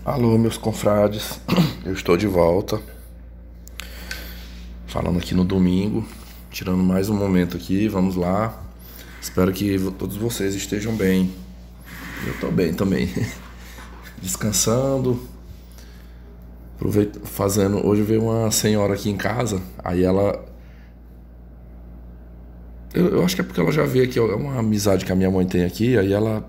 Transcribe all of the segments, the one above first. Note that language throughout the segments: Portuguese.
Alô, meus confrades, eu estou de volta, falando aqui no domingo, tirando mais um momento aqui, vamos lá. Espero que todos vocês estejam bem. Eu estou bem também, descansando, fazendo. Hoje veio uma senhora aqui em casa, aí ela. Eu acho que é porque ela já veio aqui, é uma amizade que a minha mãe tem aqui, aí ela.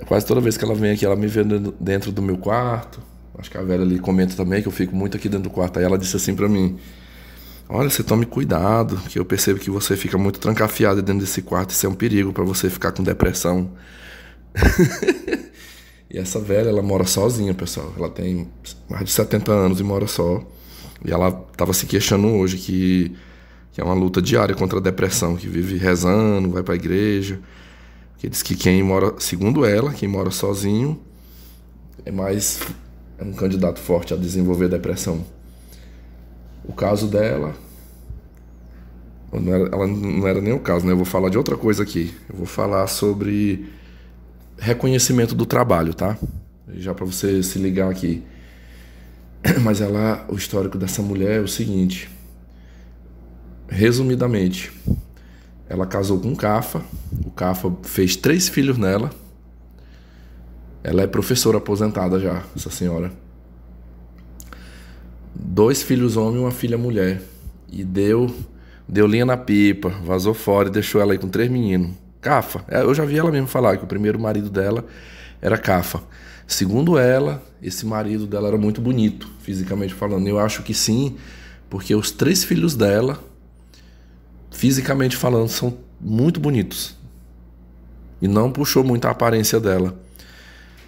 Quase toda vez que ela vem aqui, ela me vê dentro do meu quarto. Acho que a velha ali comenta também que eu fico muito aqui dentro do quarto. Aí ela disse assim pra mim: olha, você tome cuidado, que eu percebo que você fica muito trancafiado dentro desse quarto. Isso é um perigo pra você ficar com depressão. E essa velha, ela mora sozinha, pessoal. Ela tem mais de 70 anos e mora só. E ela tava se queixando hoje que é uma luta diária contra a depressão, que vive rezando, vai pra igreja. Que diz que quem mora, segundo ela, quem mora sozinho é um candidato forte a desenvolver depressão. O caso dela, ela não era nem o caso, né? Eu vou falar de outra coisa aqui. Eu vou falar sobre reconhecimento do trabalho, tá? Já para você se ligar aqui. Mas o histórico dessa mulher é o seguinte, resumidamente, ela casou com um Cafa, o Cafa fez 3 filhos nela. Ela é professora aposentada já, essa senhora. 2 filhos homens e uma filha mulher. E deu linha na pipa, vazou fora e deixou ela aí com 3 meninos. Cafa. Eu já vi ela mesmo falar que o primeiro marido dela era Cafa. Segundo ela, esse marido dela era muito bonito, fisicamente falando. Eu acho que sim, porque os 3 filhos dela, fisicamente falando, são muito bonitos. E não puxou muito a aparência dela.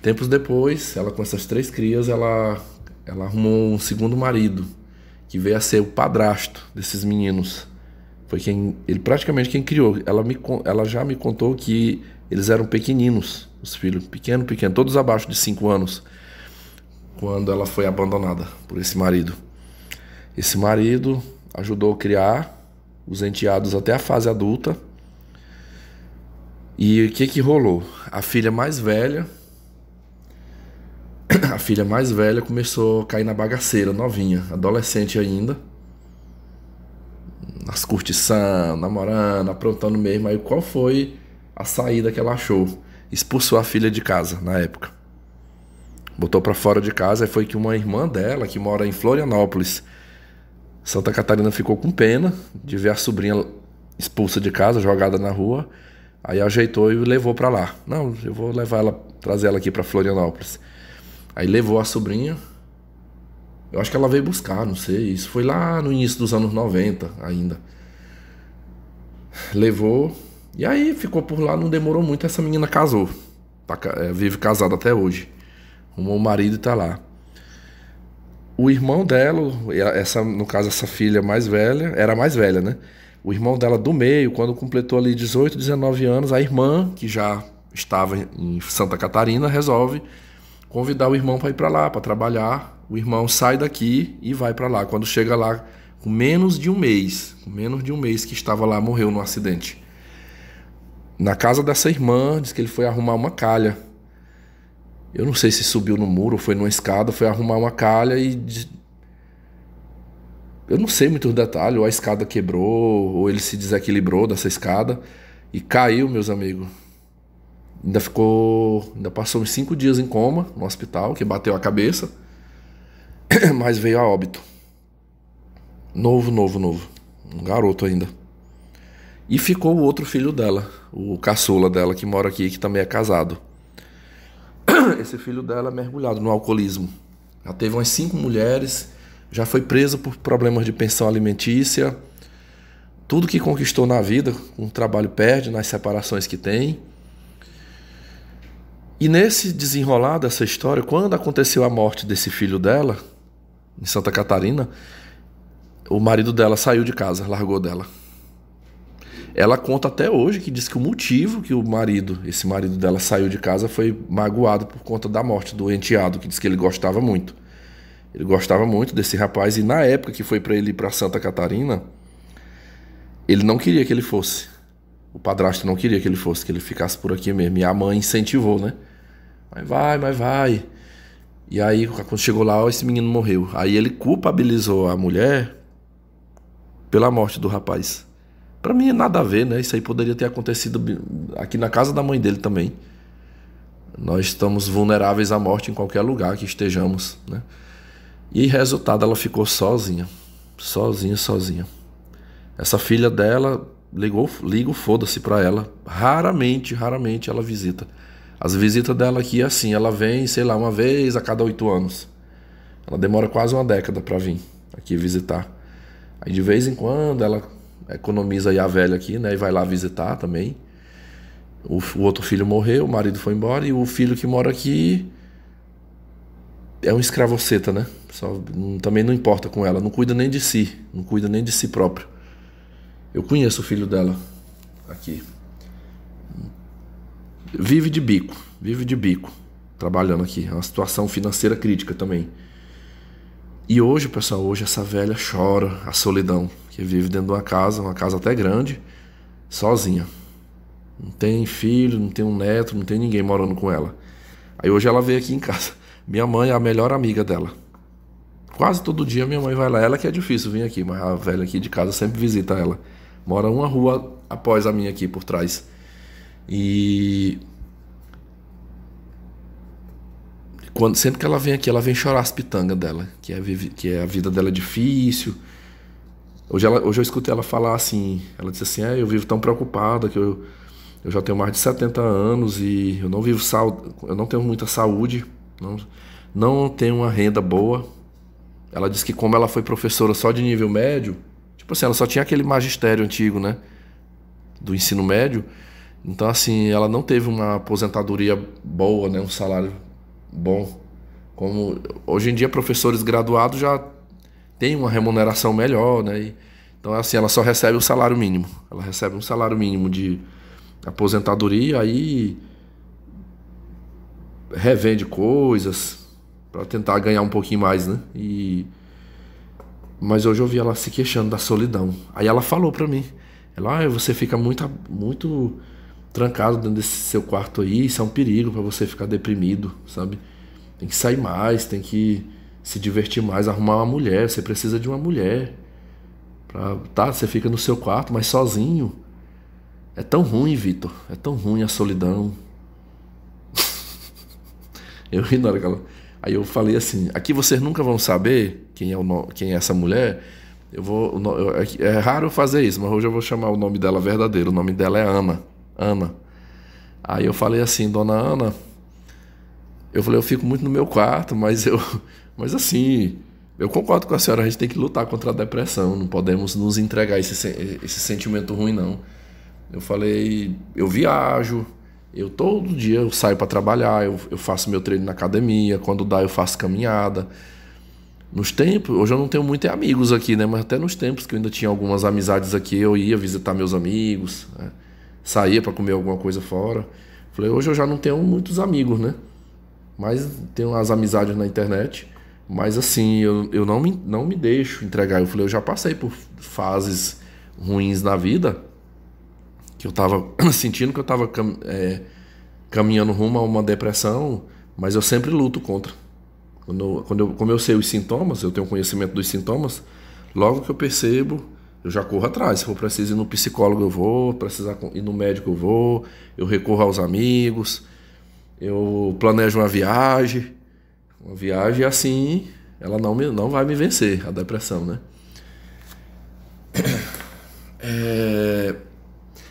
Tempos depois, ela com essas 3 crias, ela arrumou um segundo marido, que veio a ser o padrasto desses meninos. Foi ele praticamente quem criou. Ela já me contou que eles eram pequeninos, os filhos, pequeno, todos abaixo de 5 anos, quando ela foi abandonada por esse marido. Esse marido ajudou a criar os enteados até a fase adulta. E o que rolou? A filha mais velha começou a cair na bagaceira, novinha, adolescente ainda, nas curtição, namorando, aprontando mesmo. Aí qual foi a saída que ela achou? Expulsou a filha de casa, na época. Botou pra fora de casa. Aí foi que uma irmã dela, que mora em Florianópolis, Santa Catarina, ficou com pena de ver a sobrinha expulsa de casa, jogada na rua. Aí ajeitou e levou pra lá. Não, eu vou trazer ela aqui pra Florianópolis. Aí levou a sobrinha. Eu acho que ela veio buscar, não sei. Isso foi lá no início dos anos 90 ainda. Levou. E aí ficou por lá, não demorou muito. Essa menina casou. Vive casada até hoje. Arrumou um marido e tá lá. O irmão dela, no caso essa filha mais velha, era a mais velha, né? O irmão dela do meio, quando completou ali 18, 19 anos, a irmã, que já estava em Santa Catarina, resolve convidar o irmão para ir para lá, para trabalhar. O irmão sai daqui e vai para lá. Quando chega lá, com menos de um mês que estava lá, morreu num acidente. Na casa dessa irmã, diz que ele foi arrumar uma calha. Eu não sei se subiu no muro ou foi numa escada, foi arrumar uma calha e... Eu não sei muitos detalhes, ou a escada quebrou, ou ele se desequilibrou dessa escada e caiu, meus amigos. Ainda passou uns 5 dias em coma no hospital, que bateu a cabeça, mas veio a óbito. Novo. Um garoto ainda. E ficou o outro filho dela, o caçula dela, que mora aqui, que também é casado. Esse filho dela é mergulhado no alcoolismo. Já teve umas 5 mulheres, já foi preso por problemas de pensão alimentícia. Tudo que conquistou na vida, com o trabalho perde, nas separações que tem. E nesse desenrolar dessa história, quando aconteceu a morte desse filho dela, em Santa Catarina, o marido dela saiu de casa, largou dela. Ela conta até hoje que diz que o motivo que esse marido dela saiu de casa foi magoado por conta da morte do enteado, que diz que ele gostava muito. Ele gostava muito desse rapaz e na época que foi para ele ir para Santa Catarina, ele não queria que ele fosse. O padrasto não queria que ele fosse, que ele ficasse por aqui mesmo. E a mãe incentivou, né? Mas vai. E aí, quando chegou lá, esse menino morreu. Aí ele culpabilizou a mulher pela morte do rapaz. Pra mim, nada a ver, né? Isso aí poderia ter acontecido aqui na casa da mãe dele também. Nós estamos vulneráveis à morte em qualquer lugar que estejamos, né? E resultado, ela ficou sozinha. Sozinha, sozinha. Essa filha dela liga o foda-se pra ela. Raramente ela visita. As visitas dela aqui é assim, ela vem, sei lá, uma vez a cada 8 anos. Ela demora quase uma década pra vir aqui visitar. Aí de vez em quando ela economiza aí a velha aqui, né? E vai lá visitar também. O outro filho morreu, o marido foi embora. E o filho que mora aqui é um escravoceta, né? Também não importa com ela, não cuida nem de si. Não cuida nem de si próprio. Eu conheço o filho dela aqui. Vive de bico, trabalhando aqui. É uma situação financeira crítica também. E hoje, pessoal, hoje essa velha chora a solidão, que vive dentro de uma casa até grande, sozinha. Não tem filho, não tem um neto, não tem ninguém morando com ela. Aí hoje ela veio aqui em casa. Minha mãe é a melhor amiga dela. Quase todo dia minha mãe vai lá. Ela que é difícil vir aqui, mas a velha aqui de casa sempre visita ela. Mora uma rua após a minha aqui por trás. E sempre que ela vem aqui, ela vem chorar as pitangas dela, que a vida dela é difícil. Hoje eu escutei ela falar assim, ela disse assim, eu vivo tão preocupada que eu já tenho mais de 70 anos e eu não tenho muita saúde, não tenho uma renda boa. Ela disse que como ela foi professora só de nível médio, tipo assim, ela só tinha aquele magistério antigo, né, do ensino médio. Então, assim, ela não teve uma aposentadoria boa, né? Um salário bom. Como hoje em dia, professores graduados já têm uma remuneração melhor, né? Então, assim, ela só recebe o salário mínimo. Ela recebe um salário mínimo de aposentadoria, aí revende coisas para tentar ganhar um pouquinho mais, né? Mas hoje eu vi ela se queixando da solidão. Aí ela falou pra mim, você fica muito trancado dentro desse seu quarto aí, isso é um perigo pra você ficar deprimido, sabe? Tem que sair mais, tem que se divertir mais, arrumar uma mulher, você precisa de uma mulher. Você fica no seu quarto, mas sozinho. É tão ruim, Vitor, é tão ruim a solidão. Eu ri na hora que ela... Aí eu falei assim, aqui vocês nunca vão saber quem é essa mulher. É raro eu fazer isso, mas hoje eu vou chamar o nome dela verdadeiro. O nome dela é Ana. Ana. Aí eu falei assim, dona Ana, eu fico muito no meu quarto, mas assim, eu concordo com a senhora, a gente tem que lutar contra a depressão, não podemos nos entregar esse sentimento ruim, não. Eu falei, eu viajo, todo dia eu saio para trabalhar, eu faço meu treino na academia, quando dá eu faço caminhada. Nos tempos, hoje eu não tenho muitos amigos aqui, né, mas até nos tempos que eu ainda tinha algumas amizades aqui, eu ia visitar meus amigos, né? Saía para comer alguma coisa fora. Falei, hoje eu já não tenho muitos amigos, né? Mas tenho as amizades na internet. Mas assim, eu não me deixo entregar. Eu falei, eu já passei por fases ruins na vida, que eu tava sentindo que eu tava caminhando rumo a uma depressão, mas eu sempre luto contra. Como eu sei os sintomas, eu tenho conhecimento dos sintomas, logo que eu percebo, eu já corro atrás. Se for preciso ir no psicólogo, eu vou. Precisar ir no médico, eu vou. Eu recorro aos amigos. Eu planejo uma viagem. Uma viagem assim, ela não vai me vencer, a depressão, né?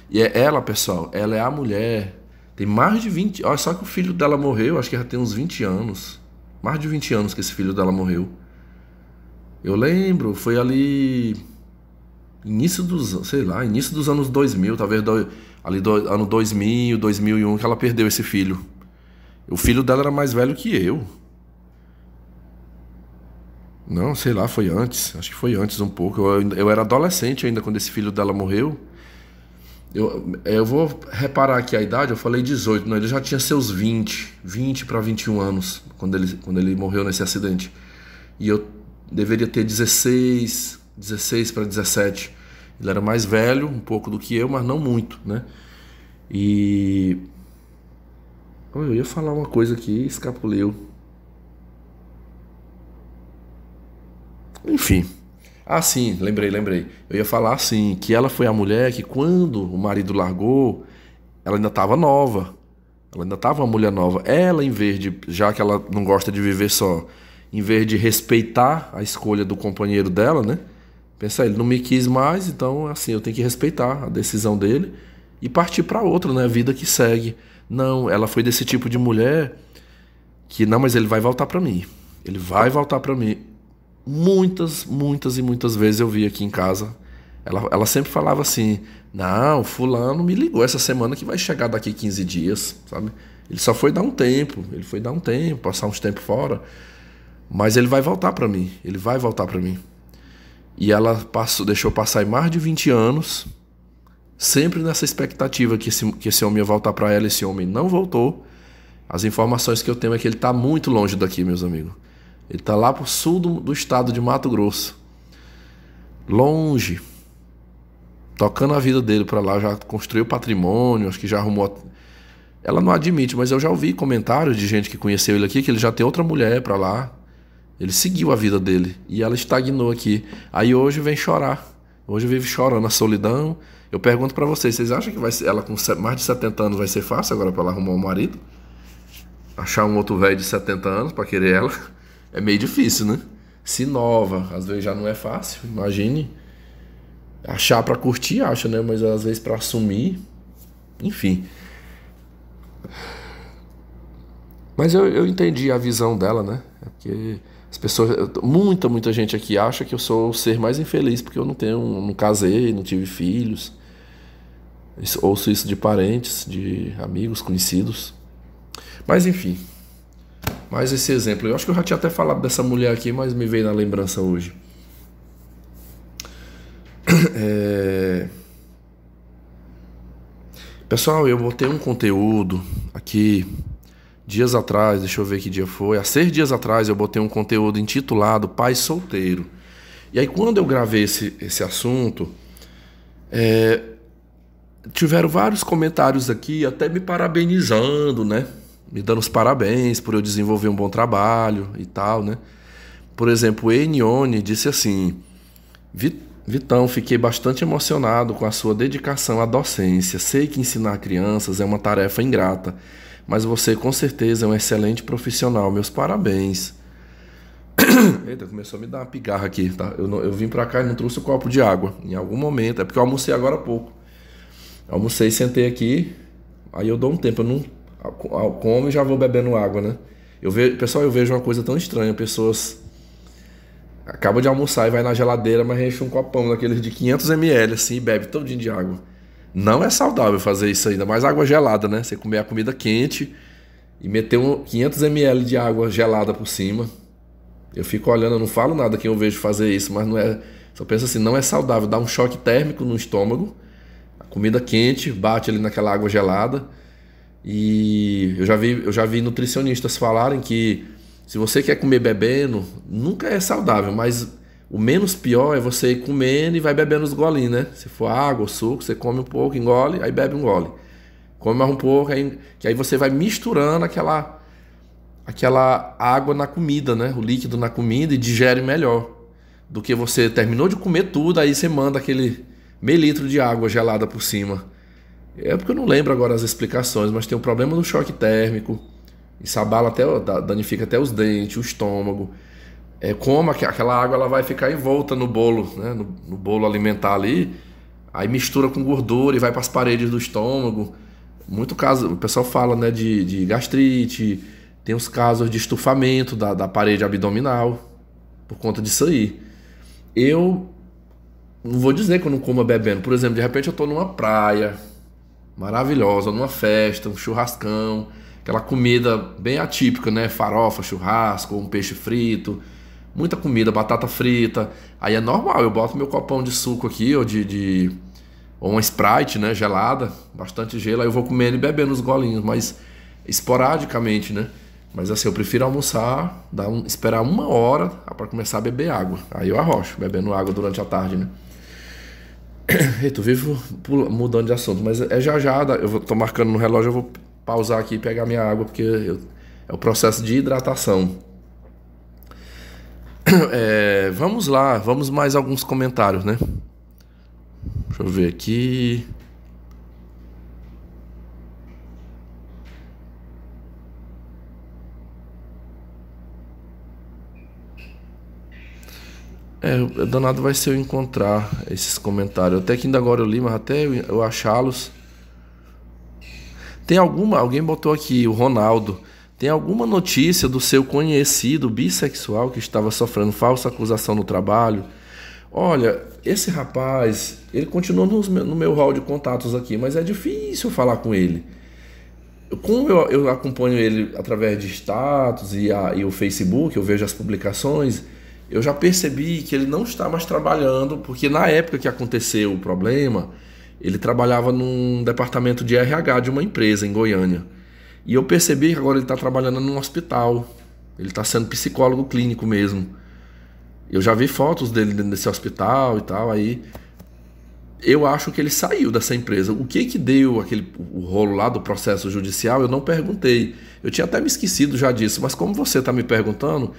E ela, pessoal, ela é a mulher. Tem mais de 20... Olha, só que o filho dela morreu, acho que já tem uns 20 anos. Mais de 20 anos que esse filho dela morreu. Eu lembro, foi ali... início dos anos 2000, talvez ano 2000, 2001, que ela perdeu esse filho. O filho dela era mais velho que eu. Não, sei lá, foi antes. Acho que foi antes um pouco. Eu era adolescente ainda quando esse filho dela morreu. Eu vou reparar aqui a idade, eu falei 18, não, ele já tinha seus 20 para 21 anos quando ele morreu nesse acidente. E eu deveria ter 16 para 17. Ele era mais velho um pouco do que eu, mas não muito, né? E eu ia falar uma coisa aqui, escapuliu. Enfim. Ah, sim, lembrei. Eu ia falar assim, que ela foi a mulher que quando o marido largou, ela ainda estava nova. Ela ainda estava uma mulher nova. Ela, em vez de, já que ela não gosta de viver só, em vez de respeitar a escolha do companheiro dela, né? Pensa, ele não me quis mais, então assim, eu tenho que respeitar a decisão dele e partir para outra, né? A vida que segue. Não, ela foi desse tipo de mulher que, não, mas ele vai voltar para mim. Ele vai voltar para mim. Muitas vezes eu vi aqui em casa. Ela sempre falava assim: não, fulano me ligou essa semana que vai chegar daqui 15 dias, sabe? Ele só foi dar um tempo, passar uns tempos fora, mas ele vai voltar pra mim, ele vai voltar pra mim. E ela deixou passar mais de 20 anos, sempre nessa expectativa que esse homem ia voltar pra ela. Esse homem não voltou. As informações que eu tenho é que ele tá muito longe daqui, meus amigos. Ele tá lá pro sul do estado de Mato Grosso. Longe. Tocando a vida dele pra lá, já construiu patrimônio, acho que já arrumou. Ela não admite, mas eu já ouvi comentários de gente que conheceu ele aqui, que ele já tem outra mulher pra lá. Ele seguiu a vida dele e ela estagnou aqui. Aí hoje vem chorar. Hoje vive chorando a solidão. Eu pergunto pra vocês acham que ela com mais de 70 anos vai ser fácil agora pra ela arrumar um marido? Achar um outro velho de 70 anos pra querer ela? É meio difícil, né? Se nova, às vezes já não é fácil, imagine. Achar pra curtir, acha, né? Mas às vezes pra assumir, enfim. Mas eu entendi a visão dela, né? É porque as pessoas, muita gente aqui acha que eu sou o ser mais infeliz porque eu não casei, não tive filhos. Ouço isso de parentes, de amigos, conhecidos. Mas enfim. Mais esse exemplo. Eu acho que eu já tinha até falado dessa mulher aqui, mas me veio na lembrança hoje. Pessoal, eu botei um conteúdo aqui dias atrás, deixa eu ver que dia foi. Há 6 dias atrás eu botei um conteúdo intitulado Pai Solteiro. E aí quando eu gravei esse assunto, tiveram vários comentários aqui, até me parabenizando, né? Me dando os parabéns por eu desenvolver um bom trabalho e tal, né? Por exemplo, o Enione disse assim: Vitão, fiquei bastante emocionado com a sua dedicação à docência. Sei que ensinar crianças é uma tarefa ingrata, mas você com certeza é um excelente profissional. Meus parabéns. Eita, começou a me dar uma pigarra aqui, tá? Eu vim pra cá e não trouxe o copo de água. Em algum momento, é porque eu almocei agora há pouco. Almocei, sentei aqui, aí eu dou um tempo, eu não como e já vou bebendo água, né? Pessoal, eu vejo uma coisa tão estranha, pessoas acaba de almoçar e vai na geladeira, mas enche um copão daqueles de 500 ml assim e bebe todinho de água. Não é saudável fazer isso ainda, mais água gelada, né? Você comer a comida quente e meter 500 ml de água gelada por cima. Eu fico olhando, eu não falo nada quem eu vejo fazer isso, mas não é. Só penso assim, não é saudável, dá um choque térmico no estômago. A comida quente bate ali naquela água gelada. E eu já vi nutricionistas falarem que se você quer comer bebendo, nunca é saudável, mas o menos pior é você ir comendo e vai bebendo os golinhos, né? Se for água ou suco, você come um pouco, engole, aí bebe um gole. Come mais um pouco, que aí você vai misturando aquela água na comida, né? O líquido na comida e digere melhor. Do que você terminou de comer tudo, aí você manda aquele meio litro de água gelada por cima. É porque eu não lembro agora as explicações, mas tem um problema do choque térmico. Isso abala danifica até os dentes, o estômago. Como aquela água ela vai ficar envolta no bolo, né? No bolo alimentar ali. Aí mistura com gordura e vai para as paredes do estômago. Muito caso, o pessoal fala, né, de gastrite. Tem os casos de estufamento da parede abdominal por conta disso aí. Eu não vou dizer que eu não como bebendo. Por exemplo, de repente eu estou numa praia maravilhosa, numa festa, um churrascão, aquela comida bem atípica, né? Farofa, churrasco, um peixe frito, muita comida, batata frita. Aí é normal, eu boto meu copão de suco aqui, ou uma Sprite, né? Gelada, bastante gelo, aí eu vou comendo e bebendo os golinhos, mas esporadicamente, né? Mas assim, eu prefiro almoçar, esperar 1 hora para começar a beber água. Aí eu arrocho, bebendo água durante a tarde, né? Eita, eu vivo mudando de assunto, mas tô marcando no relógio, eu vou pausar aqui e pegar minha água, porque é o processo de hidratação. Vamos lá, vamos mais alguns comentários, né? Deixa eu ver aqui. Danado vai ser eu encontrar esses comentários. Até que ainda agora eu li, mas até eu achá-los. Tem alguma. Alguém botou aqui, o Ronaldo. Tem alguma notícia do seu conhecido bissexual que estava sofrendo falsa acusação no trabalho? Olha, esse rapaz, ele continua no meu hall de contatos aqui, mas é difícil falar com ele. Como eu acompanho ele através de status e o Facebook, eu vejo as publicações, eu já percebi que ele não está mais trabalhando, porque na época que aconteceu o problema, ele trabalhava num departamento de RH de uma empresa em Goiânia. E eu percebi que agora ele está trabalhando num hospital. Ele está sendo psicólogo clínico mesmo. Eu já vi fotos dele dentro desse hospital e tal, aí eu acho que ele saiu dessa empresa. O que deu o rolo lá do processo judicial, eu não perguntei. Eu tinha até me esquecido já disso, mas como você está me perguntando,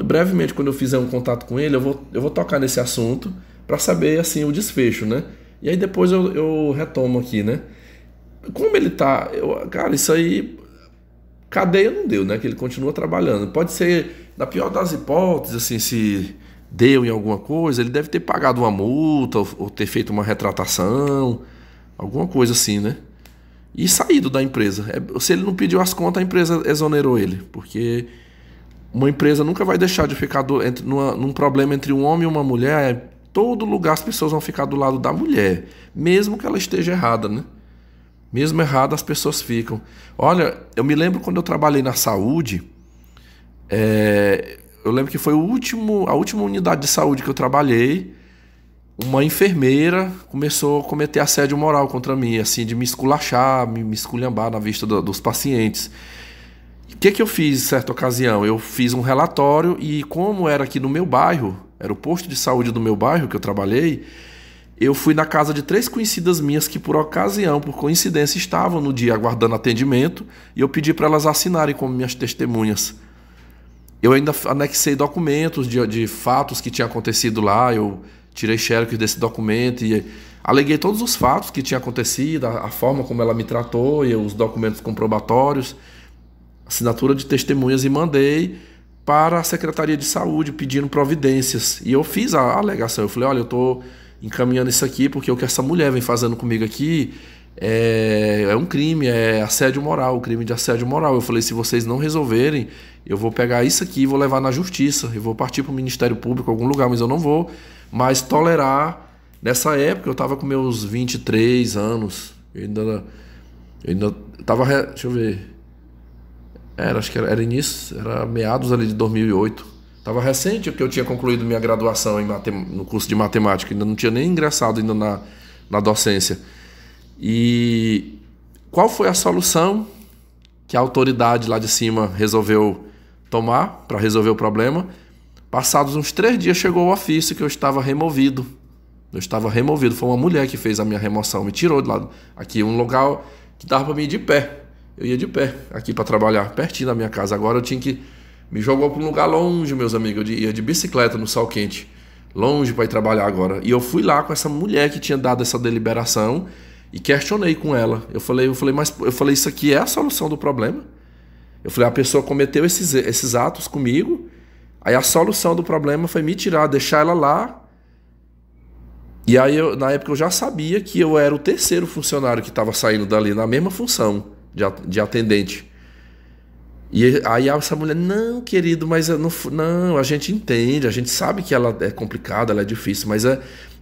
brevemente quando eu fizer um contato com ele, eu vou tocar nesse assunto para saber assim o desfecho, né? E aí depois eu retomo aqui, né? Como ele tá, cara, isso aí cadeia não deu, né? Que ele continua trabalhando. Pode ser, na pior das hipóteses, assim, se deu em alguma coisa, ele deve ter pagado uma multa ou ter feito uma retratação, alguma coisa assim, né? E saído da empresa. Se ele não pediu as contas, a empresa exonerou ele, porque uma empresa nunca vai deixar de ficar num problema entre um homem e uma mulher. Todo lugar as pessoas vão ficar do lado da mulher, mesmo que ela esteja errada, né? Mesmo errada, as pessoas ficam. Olha, eu me lembro quando eu trabalhei na saúde, eu lembro que foi a última unidade de saúde que eu trabalhei, uma enfermeira começou a cometer assédio moral contra mim, assim, de me esculachar, me esculhambar na vista dos pacientes. O que eu fiz em certa ocasião? Eu fiz um relatório e como era aqui no meu bairro, era o posto de saúde do meu bairro que eu trabalhei, eu fui na casa de 3 conhecidas minhas que por coincidência, estavam no dia aguardando atendimento e eu pedi para elas assinarem como minhas testemunhas. Eu ainda anexei documentos de fatos que tinham acontecido lá, eu tirei xerox desse documento e aleguei todos os fatos que tinham acontecido, a forma como ela me tratou e os documentos comprobatórios, assinatura de testemunhas e mandei para a Secretaria de Saúde pedindo providências. E eu fiz a alegação, eu falei, olha, eu estou encaminhando isso aqui porque o que essa mulher vem fazendo comigo aqui é um crime, é assédio moral, crime de assédio moral. Eu falei, se vocês não resolverem, eu vou pegar isso aqui e vou levar na justiça, eu vou partir para o Ministério Público, algum lugar, mas eu não vou mais tolerar. Nessa época eu estava com meus 23 anos, eu ainda estava, deixa eu ver, acho que era início, era meados ali de 2008. Estava recente que eu tinha concluído minha graduação no curso de matemática, ainda não tinha nem ingressado ainda na docência. E qual foi a solução que a autoridade lá de cima resolveu tomar para resolver o problema? Passados uns 3 dias chegou o ofício que eu estava removido. Foi uma mulher que fez a minha remoção, me tirou de lá. Aqui um local que dava para mim ir de pé. Eu ia de pé aqui para trabalhar, pertinho da minha casa. Agora eu tinha que... Me jogou para um lugar longe, meus amigos. Eu ia de bicicleta no sol quente. Longe para ir trabalhar agora. E eu fui lá com essa mulher que tinha dado essa deliberação e questionei com ela. Eu falei, isso aqui é a solução do problema? Eu falei, a pessoa cometeu esses atos comigo, aí a solução do problema foi me tirar, deixar ela lá. E aí, na época, eu já sabia que eu era o 3º funcionário que estava saindo dali, na mesma função de atendente. E aí essa mulher, não, querido, mas não, a gente entende, a gente sabe que ela é complicada, ela é difícil, mas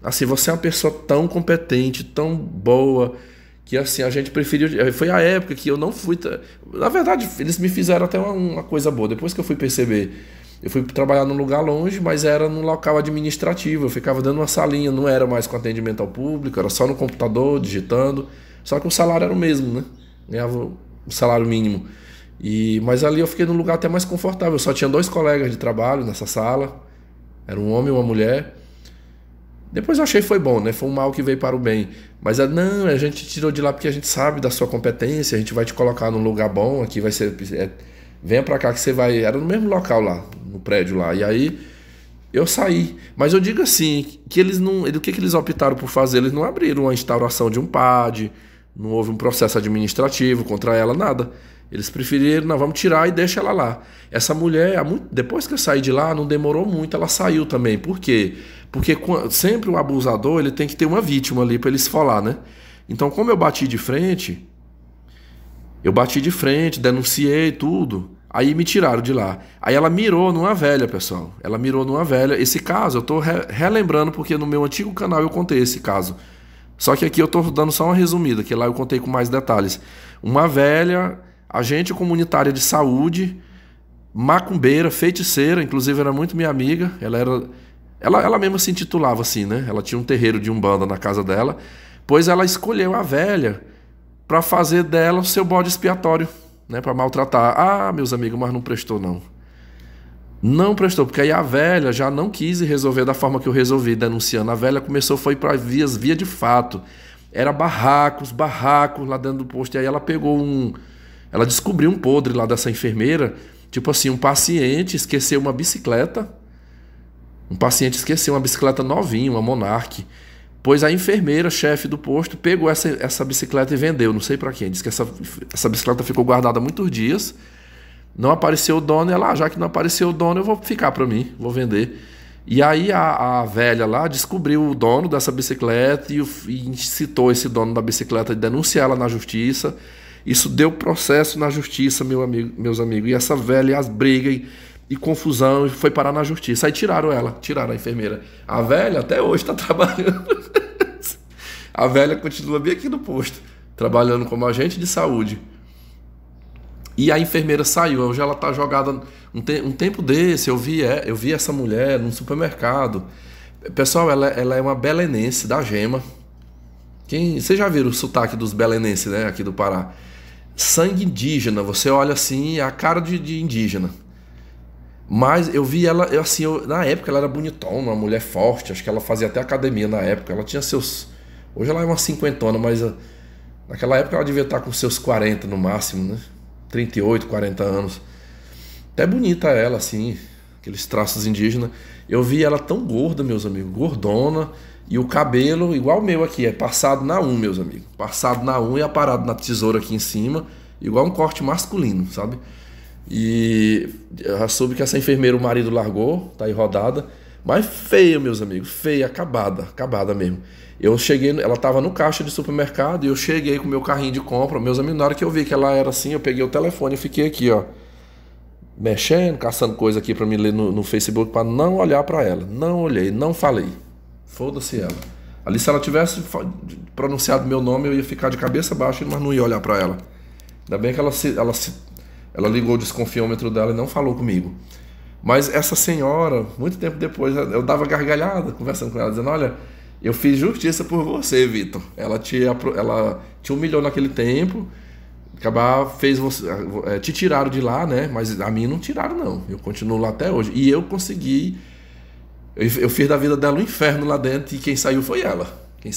assim, você é uma pessoa tão competente, tão boa, que assim, a gente preferiu... Foi a época que eu não fui... Na verdade, eles me fizeram até uma coisa boa, depois que eu fui perceber. Eu fui trabalhar num lugar longe, mas era num local administrativo, eu ficava dando uma salinha, não era mais com atendimento ao público, era só no computador, digitando, só que o salário era o mesmo, né? Ganhava o salário mínimo. Mas ali eu fiquei num lugar até mais confortável. Eu só tinha 2 colegas de trabalho nessa sala. Era um homem e uma mulher. Depois eu achei que foi bom, né? Foi um mal que veio para o bem. Mas não, a gente tirou de lá porque a gente sabe da sua competência. A gente vai te colocar num lugar bom. Aqui vai ser... venha para cá que você vai... Era no mesmo local lá, no prédio lá. E aí Eu saí. Mas eu digo assim, que eles não. O que eles optaram por fazer? Eles não abriram a instauração de um PAD, não houve um processo administrativo contra ela, nada. Eles preferiram, não, vamos tirar e deixa ela lá. Essa mulher, depois que eu saí de lá, não demorou muito, ela saiu também. Por quê? Porque sempre o abusador, ele tem que ter uma vítima ali para ele esfolar, né? Então, como eu bati de frente, denunciei tudo. Aí me tiraram de lá. Aí ela mirou numa velha, pessoal. Ela mirou numa velha. Esse caso eu tô relembrando porque no meu antigo canal eu contei esse caso. Só que aqui eu tô dando só uma resumida, que lá eu contei com mais detalhes. Uma velha, agente comunitária de saúde, macumbeira, feiticeira, inclusive era muito minha amiga. Ela mesma se intitulava assim, né? Ela tinha um terreiro de umbanda na casa dela. Pois ela escolheu a velha para fazer dela o seu bode expiatório, né, para maltratar. Ah, meus amigos, mas não prestou não. Não prestou, porque aí a velha já não quis resolver da forma que eu resolvi, denunciando. A velha foi para via de fato. Era barracos lá dentro do posto. E aí ela descobriu um podre lá dessa enfermeira. Tipo assim, um paciente esqueceu uma bicicleta. Um paciente esqueceu uma bicicleta novinha, uma Monarch. Pois a enfermeira, chefe do posto, pegou essa bicicleta e vendeu, não sei para quem. Diz que essa bicicleta ficou guardada muitos dias, não apareceu o dono, e ela, já que não apareceu o dono, eu vou ficar para mim, vou vender. E aí a velha lá descobriu o dono dessa bicicleta e incitou esse dono da bicicleta a denunciar ela na justiça. Isso deu processo na justiça, meus amigos. E essa velha, as brigas e confusão, e foi parar na justiça. Aí tiraram a enfermeira. A velha até hoje está trabalhando. A velha continua bem aqui no posto, trabalhando como agente de saúde. E a enfermeira saiu, hoje ela está jogada. Um tempo desse, eu vi essa mulher num supermercado. Pessoal, ela é uma belenense da Gema. Vocês já viram o sotaque dos belenenses, né, aqui do Pará? Sangue indígena, você olha assim, é a cara de indígena. Mas eu vi ela, na época ela era bonitona, uma mulher forte, acho que ela fazia até academia na época, ela tinha seus... Hoje ela é uma cinquentona, mas naquela época ela devia estar com seus 40 no máximo, né? 38, 40 anos. Até bonita ela, assim, aqueles traços indígenas. Eu vi ela tão gorda, meus amigos, gordona, e o cabelo igual o meu aqui, é passado na meus amigos. Passado na e aparado na tesoura aqui em cima, igual um corte masculino, sabe? E eu já soube que essa enfermeira o marido largou, tá aí rodada, mas feia, meus amigos, feia, acabada mesmo. Eu cheguei, ela tava no caixa de supermercado e eu cheguei com meu carrinho de compra, meus amigos, na hora que eu vi que ela era assim, eu peguei o telefone e fiquei aqui, ó, mexendo, caçando coisa aqui pra me ler no Facebook pra não olhar pra ela. Não olhei, não falei. Foda-se ela. Ali se ela tivesse pronunciado meu nome, eu ia ficar de cabeça baixa, mas não ia olhar pra ela. Ainda bem que ela ligou o desconfiômetro dela e não falou comigo. Mas essa senhora, muito tempo depois, eu dava gargalhada conversando com ela, dizendo, olha, eu fiz justiça por você, Vitor. Ela te humilhou naquele tempo, te tiraram de lá, né? Mas a mim não tiraram, não. Eu continuo lá até hoje. E eu consegui, eu fiz da vida dela um inferno lá dentro e quem saiu foi ela. E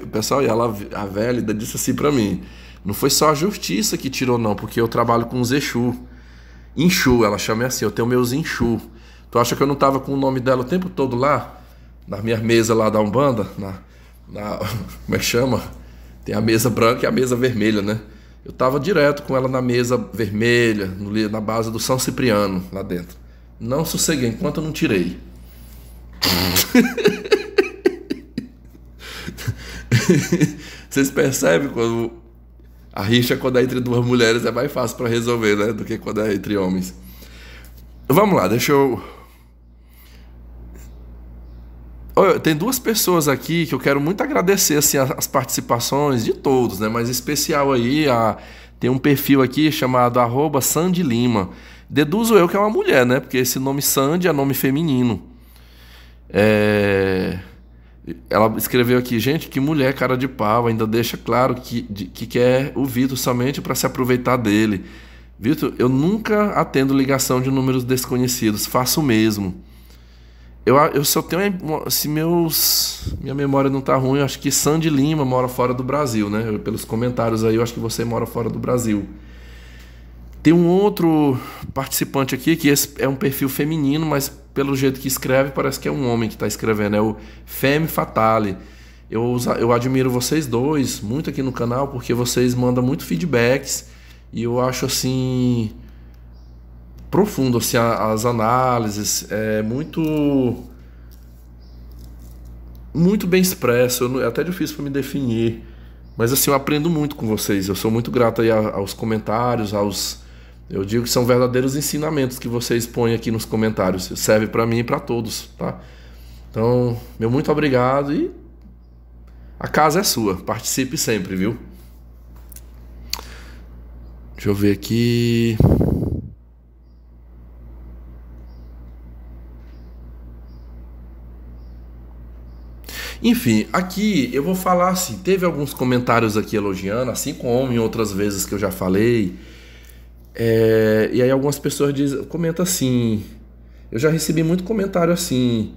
pessoal, a velha disse assim pra mim, não foi só a justiça que tirou, não, porque eu trabalho com os Exu. Inxu, ela chama assim, eu tenho meus Inxu. Tu acha que eu não tava com o nome dela o tempo todo lá? Na minha mesa lá da Umbanda? Como é que chama? Tem a mesa branca e a mesa vermelha, né? Eu tava direto com ela na mesa vermelha, na base do São Cipriano, lá dentro. Não sosseguei enquanto eu não tirei. Vocês percebem quando... A rixa, quando é entre duas mulheres, é mais fácil para resolver, né? Do que quando é entre homens. Vamos lá, deixa eu... Tem duas pessoas aqui que eu quero muito agradecer, assim, as participações de todos, né? Mas em especial aí, tem um perfil aqui chamado @SandyLima. Deduzo eu que é uma mulher, né? Porque esse nome Sandy é nome feminino. Ela escreveu aqui, gente, que mulher cara de pau, ainda deixa claro que quer o Vitor somente para se aproveitar dele. Vitor, eu nunca atendo ligação de números desconhecidos, faço o mesmo. Eu só tenho, se minha memória não tá ruim, eu acho que Sandy Lima mora fora do Brasil, né? Pelos comentários aí, eu acho que você mora fora do Brasil. Tem um outro participante aqui, que esse é um perfil feminino, mas pelo jeito que escreve, parece que é um homem que está escrevendo. É o Femme Fatale. Eu admiro vocês dois muito aqui no canal, porque vocês mandam muito feedbacks. E eu acho assim profundo assim, as análises. É muito bem expresso. É até difícil para me definir. Mas assim, eu aprendo muito com vocês. Eu sou muito grato aí aos comentários, eu digo que são verdadeiros ensinamentos que vocês põem aqui nos comentários. Serve para mim e para todos, tá? Então, meu muito obrigado e a casa é sua. Participe sempre, viu? Deixa eu ver aqui. Enfim, aqui eu vou falar assim, teve alguns comentários aqui elogiando, assim como em outras vezes que eu já falei. E aí algumas pessoas comentam assim, eu já recebi muito comentário assim,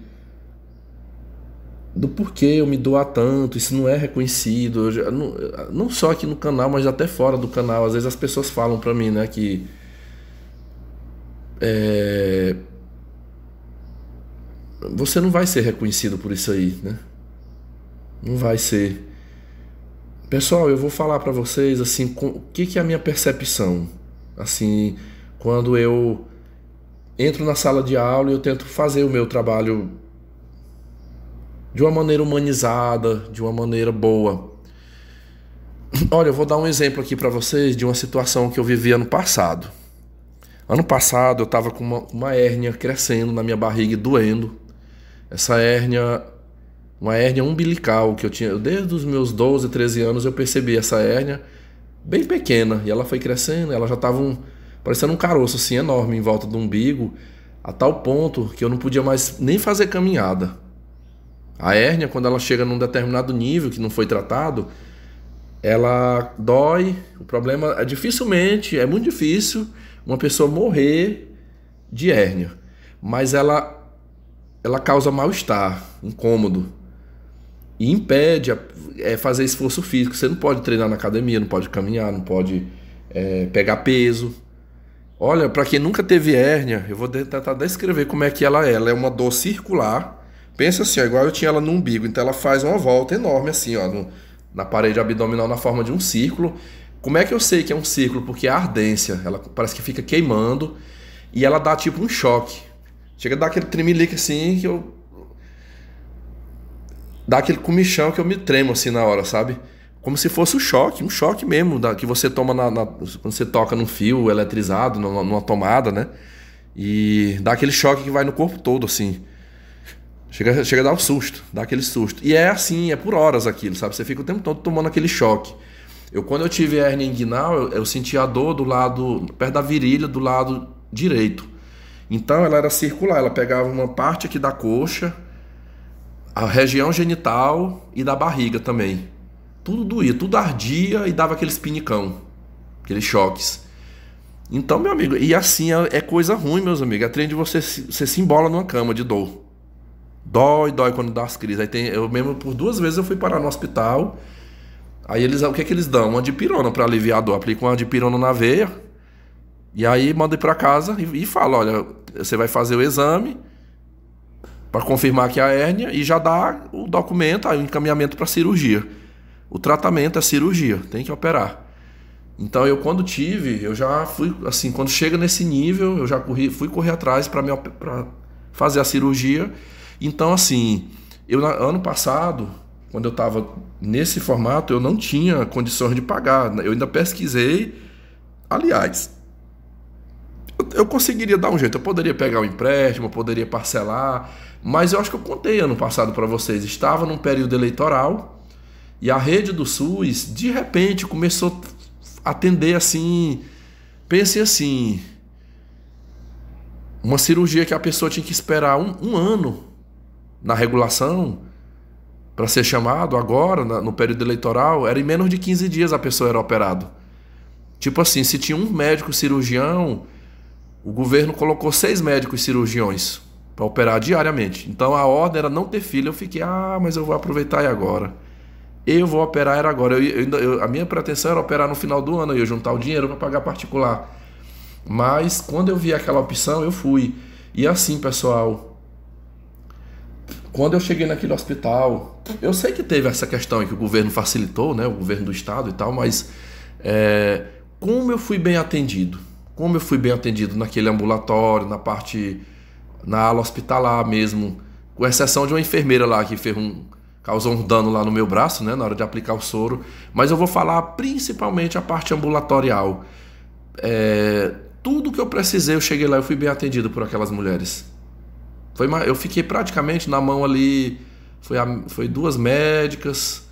do porquê eu me doar tanto, isso não é reconhecido. Não só aqui no canal, mas até fora do canal. Às vezes as pessoas falam pra mim, né, que você não vai ser reconhecido por isso aí, né? Não vai ser. Pessoal, eu vou falar pra vocês assim, o que é a minha percepção. Assim, quando eu entro na sala de aula e eu tento fazer o meu trabalho de uma maneira humanizada, de uma maneira boa. Olha, eu vou dar um exemplo aqui pra vocês de uma situação que eu vivi ano passado. Ano passado eu tava com uma hérnia crescendo na minha barriga e doendo. Essa hérnia, uma hérnia umbilical que eu tinha, desde os meus 12, 13 anos eu percebi essa hérnia bem pequena, e ela foi crescendo, ela já estava parecendo um caroço assim enorme em volta do umbigo, a tal ponto que eu não podia mais nem fazer caminhada. A hérnia, quando ela chega num determinado nível que não foi tratado, ela dói. O problema é dificilmente, é muito difícil uma pessoa morrer de hérnia, mas ela causa mal-estar, incômodo, e impede fazer esforço físico. Você não pode treinar na academia, não pode caminhar, não pode pegar peso. Olha, para quem nunca teve hérnia, eu vou tentar descrever como é que ela é. Ela é uma dor circular. Pensa assim, ó, igual eu tinha ela no umbigo. Então ela faz uma volta enorme assim, ó, na parede abdominal na forma de um círculo. Como é que eu sei que é um círculo? Porque a ardência, ela parece que fica queimando e ela dá tipo um choque. Chega a dar aquele tremelique assim que dá aquele comichão que eu me tremo assim na hora, sabe? Como se fosse um choque mesmo, que você toma quando você toca num fio eletrizado, numa tomada, né? E dá aquele choque que vai no corpo todo, assim. Chega a dar um susto, dá aquele susto. E é assim, é por horas aquilo, sabe? Você fica o tempo todo tomando aquele choque. Quando eu tive hérnia inguinal, eu senti a dor do lado, perto da virilha, do lado direito. Então ela era circular, ela pegava uma parte aqui da coxa, a região genital e da barriga também. Tudo doía, tudo ardia e dava aqueles pinicão, aqueles choques. Então, meu amigo, e assim é coisa ruim, meus amigos. É trem de você se embola numa cama de dor. Dói quando dá as crises. Eu mesmo, por 2 vezes eu fui parar no hospital. Aí o que eles dão? Uma dipirona para aliviar a dor. Aplicam uma dipirona na veia. E aí manda ir para casa e fala, olha, você vai fazer o exame para confirmar que é a hérnia e já dá o documento, aí o encaminhamento para cirurgia. O tratamento é cirurgia, tem que operar. Então quando tive, eu já fui assim, quando chega nesse nível, eu já fui correr atrás para fazer a cirurgia. Então assim, ano passado, quando eu estava nesse formato, eu não tinha condições de pagar. Eu ainda pesquisei, aliás, eu conseguiria dar um jeito, eu poderia pegar um empréstimo, eu poderia parcelar, mas eu acho que eu contei ano passado para vocês, estava num período eleitoral e a rede do SUS, de repente, começou a atender assim, pensem assim, uma cirurgia que a pessoa tinha que esperar um ano na regulação para ser chamado agora, no período eleitoral, era em menos de 15 dias a pessoa era operado. Tipo assim, se tinha um médico cirurgião, o governo colocou 6 médicos cirurgiões para operar diariamente. Então a ordem era não ter filho. Eu fiquei, mas eu vou aproveitar agora. Eu vou operar agora. A minha pretensão era operar no final do ano, eu ia juntar o dinheiro para pagar particular. Mas quando eu vi aquela opção, eu fui. E assim, pessoal, quando eu cheguei naquele hospital, eu sei que teve essa questão aí que o governo facilitou, né? O governo do estado e tal, mas como eu fui bem atendido? Como eu fui bem atendido naquele ambulatório, na ala hospitalar mesmo, com exceção de uma enfermeira lá que causou um dano lá no meu braço, né, na hora de aplicar o soro. Mas eu vou falar principalmente a parte ambulatorial. Tudo que eu precisei, eu cheguei lá, eu fui bem atendido por aquelas mulheres. Eu fiquei praticamente na mão ali, foi duas médicas,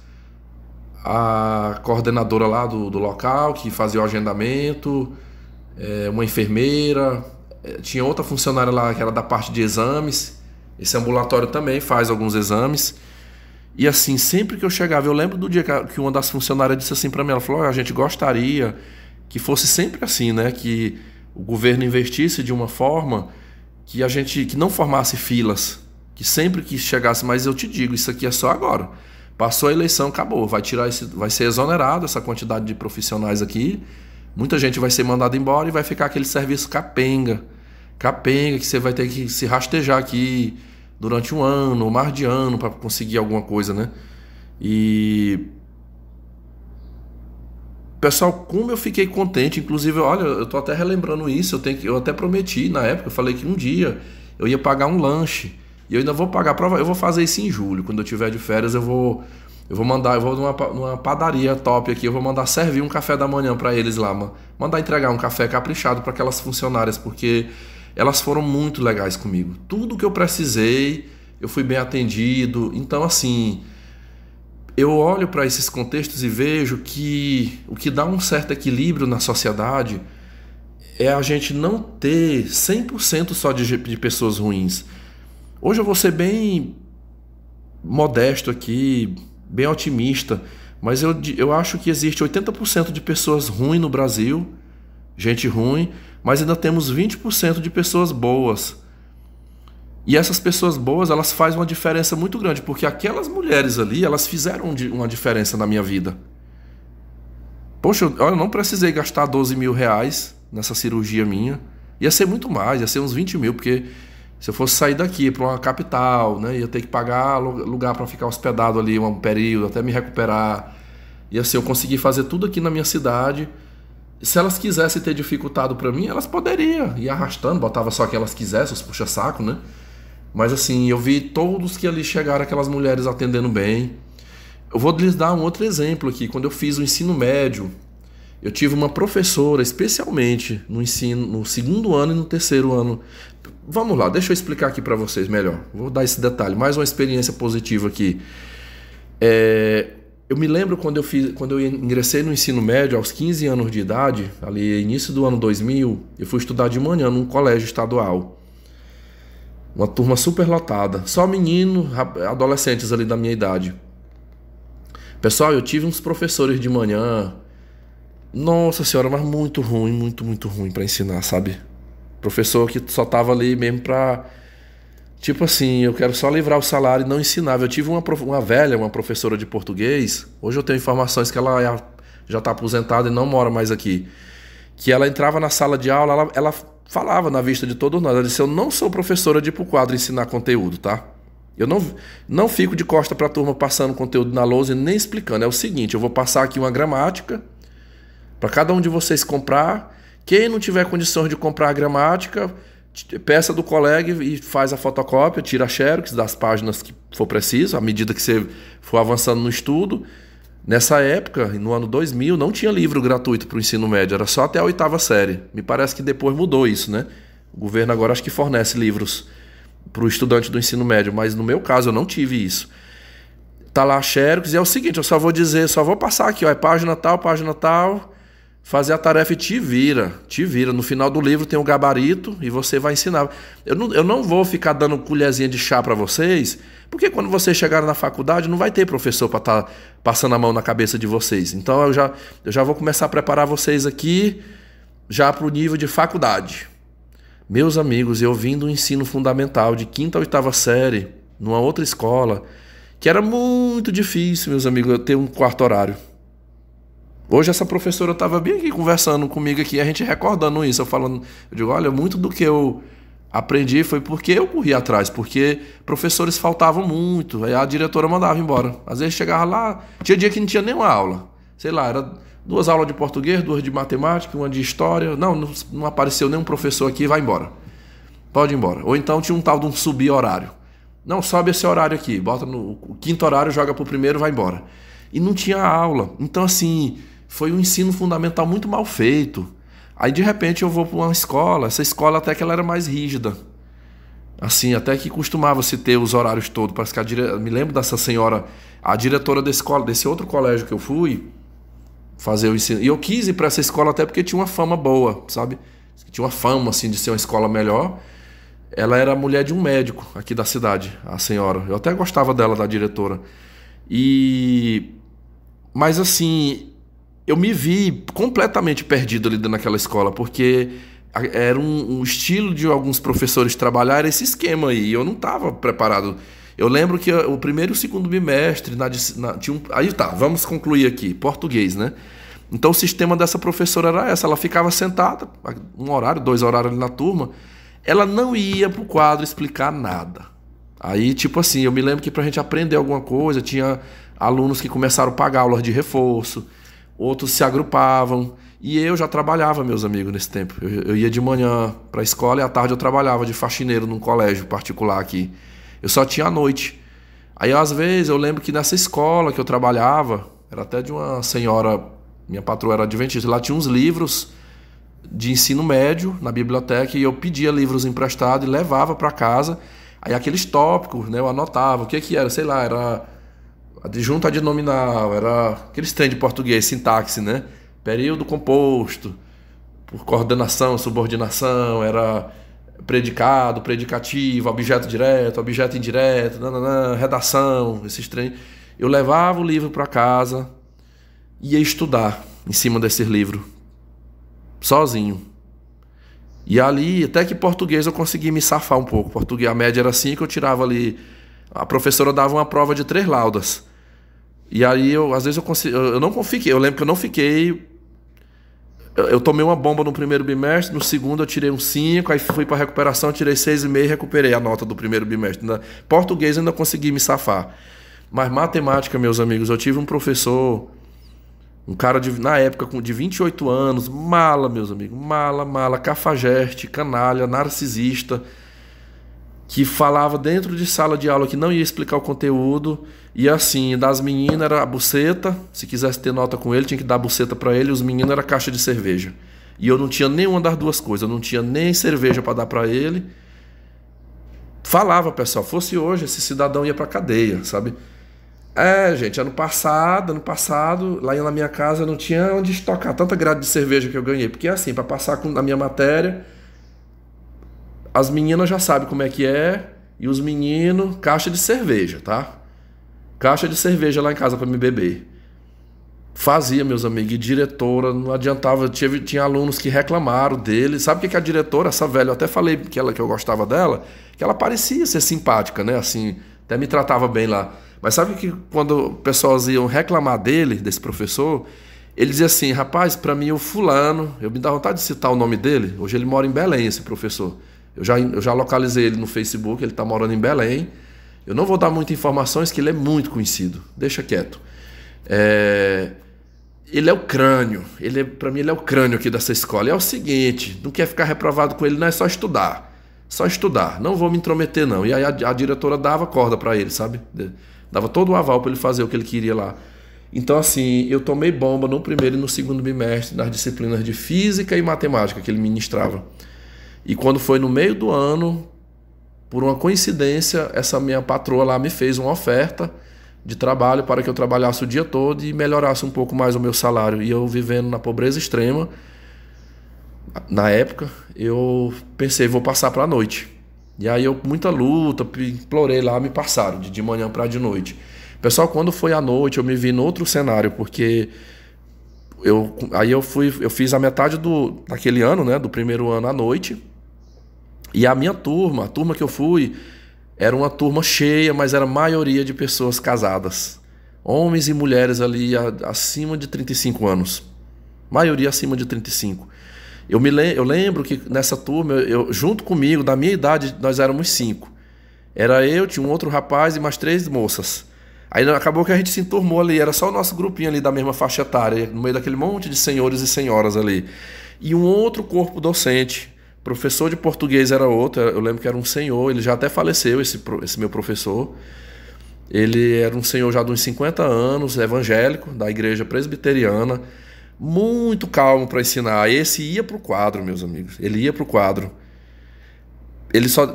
a coordenadora lá do local que fazia o agendamento, uma enfermeira, tinha outra funcionária lá que era da parte de exames. Esse ambulatório também faz alguns exames. E assim, sempre que eu chegava, eu lembro do dia que uma das funcionárias disse assim para mim, ela falou: a gente gostaria que fosse sempre assim, né? Que o governo investisse de uma forma que não formasse filas, que sempre que chegasse, mas eu te digo, isso aqui é só agora. Passou a eleição, acabou, vai ser exonerado essa quantidade de profissionais aqui. Muita gente vai ser mandada embora e vai ficar aquele serviço capenga, que você vai ter que se rastejar aqui durante um ano ou mais de ano para conseguir alguma coisa, né? E pessoal, como eu fiquei contente, inclusive, olha, eu tô até relembrando isso, eu até prometi na época, eu falei que um dia eu ia pagar um lanche, e eu ainda vou pagar, eu vou fazer isso em julho, quando eu tiver de férias eu vou numa padaria top aqui, eu vou mandar servir um café da manhã para eles lá, mandar entregar um café caprichado para aquelas funcionárias, porque elas foram muito legais comigo. Tudo que eu precisei, eu fui bem atendido. Então, assim, eu olho para esses contextos e vejo que o que dá um certo equilíbrio na sociedade é a gente não ter 100% só de pessoas ruins. Hoje eu vou ser bem modesto aqui, bem otimista, mas eu acho que existe 80% de pessoas ruins no Brasil, gente ruim, mas ainda temos 20% de pessoas boas. E essas pessoas boas, elas fazem uma diferença muito grande, porque aquelas mulheres ali, elas fizeram uma diferença na minha vida. Poxa, eu não precisei gastar 12 mil reais nessa cirurgia minha. Ia ser muito mais, ia ser uns 20 mil, porque se eu fosse sair daqui para uma capital, né, ia ter que pagar lugar para ficar hospedado ali um período, até me recuperar. E assim, eu consegui fazer tudo aqui na minha cidade. Se elas quisessem ter dificultado para mim, elas poderiam ir arrastando, botava só que elas quisessem, os puxa-saco, né? Mas assim, eu vi todos que ali chegaram, aquelas mulheres atendendo bem. Eu vou lhes dar um outro exemplo aqui. Quando eu fiz o ensino médio, eu tive uma professora, especialmente no segundo ano e no terceiro ano. Vamos lá, deixa eu explicar aqui para vocês melhor. Vou dar esse detalhe, mais uma experiência positiva aqui. Eu me lembro quando eu ingressei no ensino médio, aos 15 anos de idade, ali início do ano 2000, eu fui estudar de manhã num colégio estadual. Uma turma super lotada, só menino, adolescentes ali da minha idade. Pessoal, eu tive uns professores de manhã, nossa senhora, mas muito ruim, muito ruim para ensinar, sabe? Professor que só tava ali mesmo pra, tipo assim, eu quero só livrar o salário e não ensinava. Eu tive uma professora de português, hoje eu tenho informações que ela já tá aposentada e não mora mais aqui, que ela entrava na sala de aula, ela falava na vista de todos nós, ela disse: eu não sou professora de ir pro quadro ensinar conteúdo, tá? Eu não fico de costa pra turma passando conteúdo na lousa e nem explicando. É o seguinte, eu vou passar aqui uma gramática para cada um de vocês comprar. Quem não tiver condições de comprar a gramática, peça do colega e faz a fotocópia, tira a xerox das páginas que for preciso, à medida que você for avançando no estudo. Nessa época, no ano 2000, não tinha livro gratuito para o ensino médio, era só até a 8ª série. Me parece que depois mudou isso, né? O governo agora acho que fornece livros para o estudante do ensino médio, mas no meu caso eu não tive isso. Tá lá a xerox e é o seguinte, eu só vou passar aqui, ó, é página tal, fazer a tarefa e te vira. No final do livro tem um gabarito e você vai ensinar. Eu não vou ficar dando colherzinha de chá para vocês, porque quando vocês chegarem na faculdade não vai ter professor para estar passando a mão na cabeça de vocês. Então eu já vou começar a preparar vocês aqui já para o nível de faculdade. Meus amigos, eu vim do ensino fundamental de 5ª a 8ª série, numa outra escola, que era muito difícil, meus amigos, eu ter um quarto horário. Hoje essa professora estava bem aqui conversando comigo aqui, a gente recordando isso, eu digo, olha, muito do que eu aprendi foi porque eu corri atrás, porque professores faltavam muito, aí a diretora mandava embora. Às vezes chegava lá, tinha dia que não tinha nenhuma aula. Sei lá, era 2 aulas de português, 2 de matemática, 1 de história. Não apareceu nenhum professor aqui, vai embora. Pode ir embora. Ou então tinha um tal de um subir horário. Não, sobe esse horário aqui, bota no quinto horário, joga pro primeiro, vai embora. E não tinha aula. Então, assim, foi um ensino fundamental muito mal feito. Aí, de repente, eu vou para uma escola. Essa escola até que ela era mais rígida. Assim, até que costumava se ter os horários todos. Parece que me lembro dessa senhora, a diretora desse outro colégio que eu fui fazer o ensino. E eu quis ir para essa escola até porque tinha uma fama boa, sabe? Tinha uma fama, assim, de ser uma escola melhor. Ela era mulher de um médico aqui da cidade, a senhora. Eu até gostava dela, da diretora. Mas assim, eu me vi completamente perdido ali dentro daquela escola, porque era um estilo de alguns professores trabalhar esse esquema aí, e eu não estava preparado. Eu lembro que o primeiro e o segundo bimestre, aí tá, vamos concluir aqui, português, né? Então o sistema dessa professora era essa, ela ficava sentada, 1 horário, 2 horários ali na turma, ela não ia pro quadro explicar nada. Aí, tipo assim, eu me lembro que pra gente aprender alguma coisa, tinha alunos que começaram a pagar aulas de reforço, outros se agrupavam, e eu já trabalhava, meus amigos, nesse tempo. Eu ia de manhã pra escola e à tarde eu trabalhava de faxineiro num colégio particular aqui. Eu só tinha à noite. Aí, às vezes, eu lembro que nessa escola que eu trabalhava, era até de uma senhora, minha patroa era adventista, lá tinha uns livros de ensino médio na biblioteca e eu pedia livros emprestados e levava para casa. Aí aqueles tópicos, né, eu anotava, o que era, sei lá, era adjunto adnominal, era aqueles trem de português, sintaxe, né? Período composto, por coordenação, subordinação, era predicado, predicativo, objeto direto, objeto indireto, redação, esses trem. Eu levava o livro para casa e ia estudar em cima desses livros, sozinho. E ali, até que português eu consegui me safar um pouco. Português, a média era 5, eu tirava ali. A professora dava uma prova de 3 laudas. E aí, às vezes, eu não fiquei. Eu lembro que eu não fiquei. Eu tomei uma bomba no primeiro bimestre, no segundo eu tirei um 5, aí fui para recuperação, tirei 6,5 e recuperei a nota do primeiro bimestre. Português eu ainda consegui me safar. Mas matemática, meus amigos, eu tive um professor. Um cara, na época, de 28 anos, mala, meus amigos, mala, cafajeste, canalha, narcisista, que falava dentro de sala de aula que não ia explicar o conteúdo, e assim, das meninas era a buceta, se quisesse ter nota com ele, tinha que dar a buceta para ele, e os meninos era caixa de cerveja. E eu não tinha nenhuma das duas coisas, eu não tinha nem cerveja para dar para ele. Falava, pessoal, fosse hoje, esse cidadão ia para cadeia, sabe? Gente, ano passado, lá na minha casa não tinha onde estocar tanta grade de cerveja que eu ganhei. Porque assim, para passar na minha matéria, as meninas já sabem como é que é, e os meninos, caixa de cerveja, tá? Caixa de cerveja lá em casa para me beber. Fazia, meus amigos, e diretora, não adiantava, tinha alunos que reclamaram dele. Sabe o que a diretora, essa velha, eu até falei que eu gostava dela, que ela parecia ser simpática, né? Assim, até me tratava bem lá. Mas sabe que quando pessoas iam reclamar dele, desse professor, ele dizia assim, rapaz, para mim o fulano, eu me dá vontade de citar o nome dele, hoje ele mora em Belém, esse professor. Eu já localizei ele no Facebook, ele está morando em Belém. Eu não vou dar muitas informações, que ele é muito conhecido, deixa quieto. Ele é o crânio, para mim ele é o crânio aqui dessa escola. E é o seguinte, não quer ficar reprovado com ele, não é só estudar. Só estudar, não vou me intrometer não. E aí a diretora dava corda para ele, sabe? Dava todo o aval para ele fazer o que ele queria lá. Então, assim, eu tomei bomba no primeiro e no segundo bimestre nas disciplinas de física e matemática que ele ministrava. E quando foi no meio do ano, por uma coincidência, essa minha patroa lá me fez uma oferta de trabalho para que eu trabalhasse o dia todo e melhorasse um pouco mais o meu salário. E eu vivendo na pobreza extrema, na época, eu pensei, vou passar para a noite. E aí eu, muita luta, implorei lá, me passaram de manhã para de noite. Pessoal, quando foi à noite, eu me vi no outro cenário, porque eu fiz a metade daquele ano, né, do primeiro ano à noite, e a minha turma, a turma que eu fui, era uma turma cheia, mas era a maioria de pessoas casadas. Homens e mulheres ali acima de 35 anos. Maioria acima de 35. Eu lembro que nessa turma, junto comigo, da minha idade, nós éramos 5. Era eu, tinha um outro rapaz e mais 3 moças. Aí acabou que a gente se enturmou ali, era só o nosso grupinho ali da mesma faixa etária, no meio daquele monte de senhores e senhoras ali. E um outro corpo docente. Professor de português era outro, eu lembro que era um senhor, ele já até faleceu, esse meu professor. Ele era um senhor já de uns 50 anos, evangélico, da igreja presbiteriana, muito calmo para ensinar. Esse ia para o quadro, meus amigos, ele ia para o quadro.